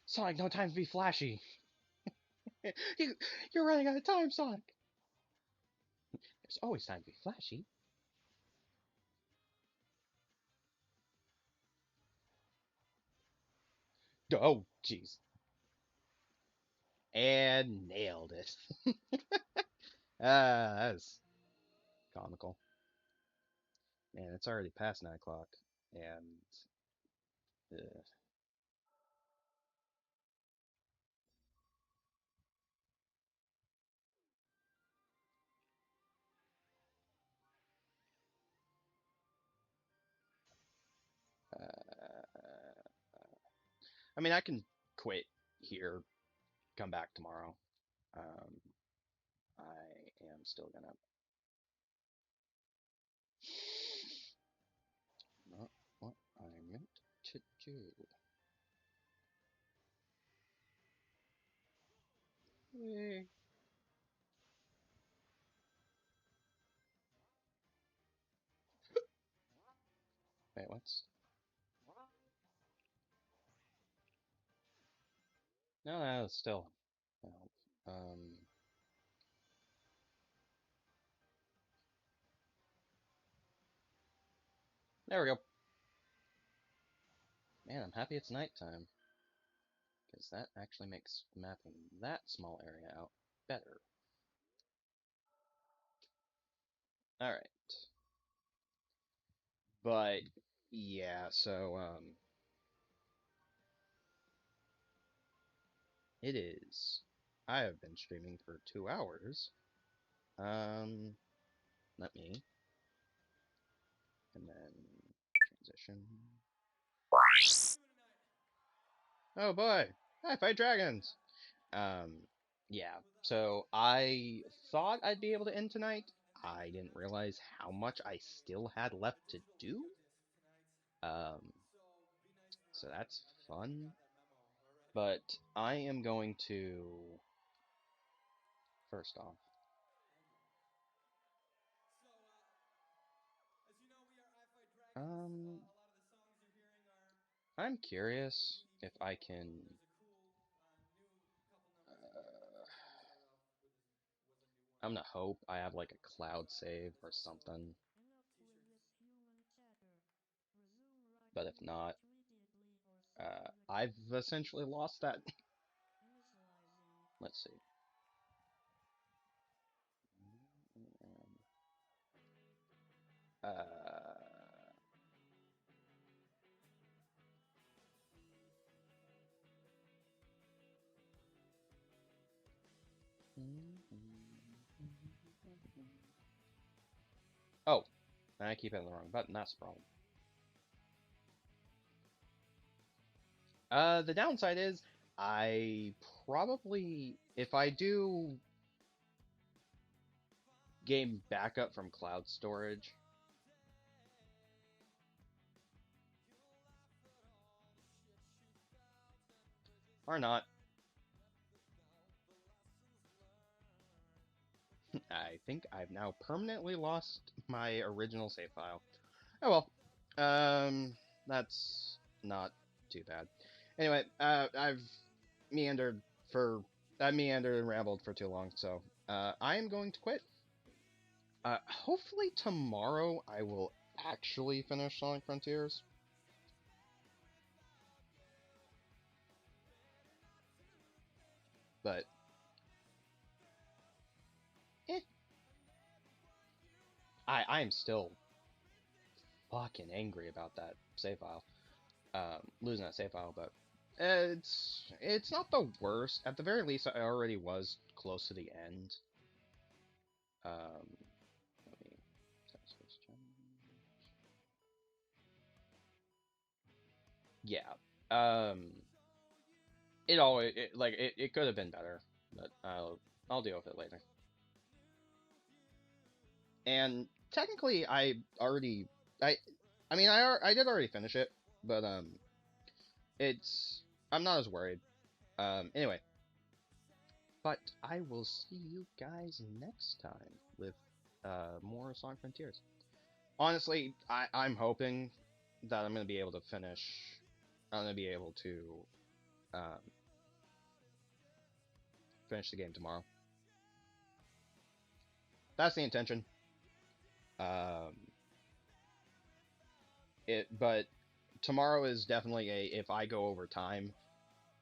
[SPEAKER 1] Sonic, no time to be flashy. You're running out of time, Sonic. There's always time to be flashy. Oh, jeez. And nailed it. That was comical. Man, it's already past 9 o'clock, and I mean, I can quit here, come back tomorrow. I am still gonna. Not what I meant to do. Yay. Wait, what's... No, no, still. No. There we go. Man, I'm happy it's nighttime. Because that actually makes mapping that small area out better. Alright. But, yeah, so, it is. I have been streaming for 2 hours. Let me mission. Oh boy, I fight dragons. Yeah. So I thought I'd be able to end tonight. I didn't realize how much I still had left to do. So that's fun. But I am going to first off. I'm curious if I can. I'm gonna hope I have like a cloud save or something. But if not, I've essentially lost that. Let's see. Uh, oh, I keep hitting the wrong button. That's the problem. The downside is I probably, if I do game backup from cloud storage, or not, I think I've now permanently lost my original save file. Oh well, that's not too bad. Anyway, I've meandered meandered and rambled for too long, so I am going to quit. Hopefully tomorrow I will actually finish Sonic Frontiers. But I'm still fucking angry about that save file. Losing that save file, but it's not the worst. At the very least, I already was close to the end. Let me yeah. It could have been better, but I'll deal with it later. And technically, I did already finish it, but I'm not as worried. Anyway, but I will see you guys next time with more Sonic Frontiers. Honestly, I'm hoping that I'm gonna be able to finish. I'm gonna be able to finish the game tomorrow. That's the intention. But tomorrow is definitely if I go over time,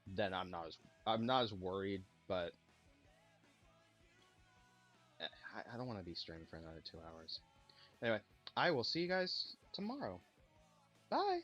[SPEAKER 1] then I'm not as worried. But I don't want to be streaming for another 2 hours. Anyway, I will see you guys tomorrow. Bye.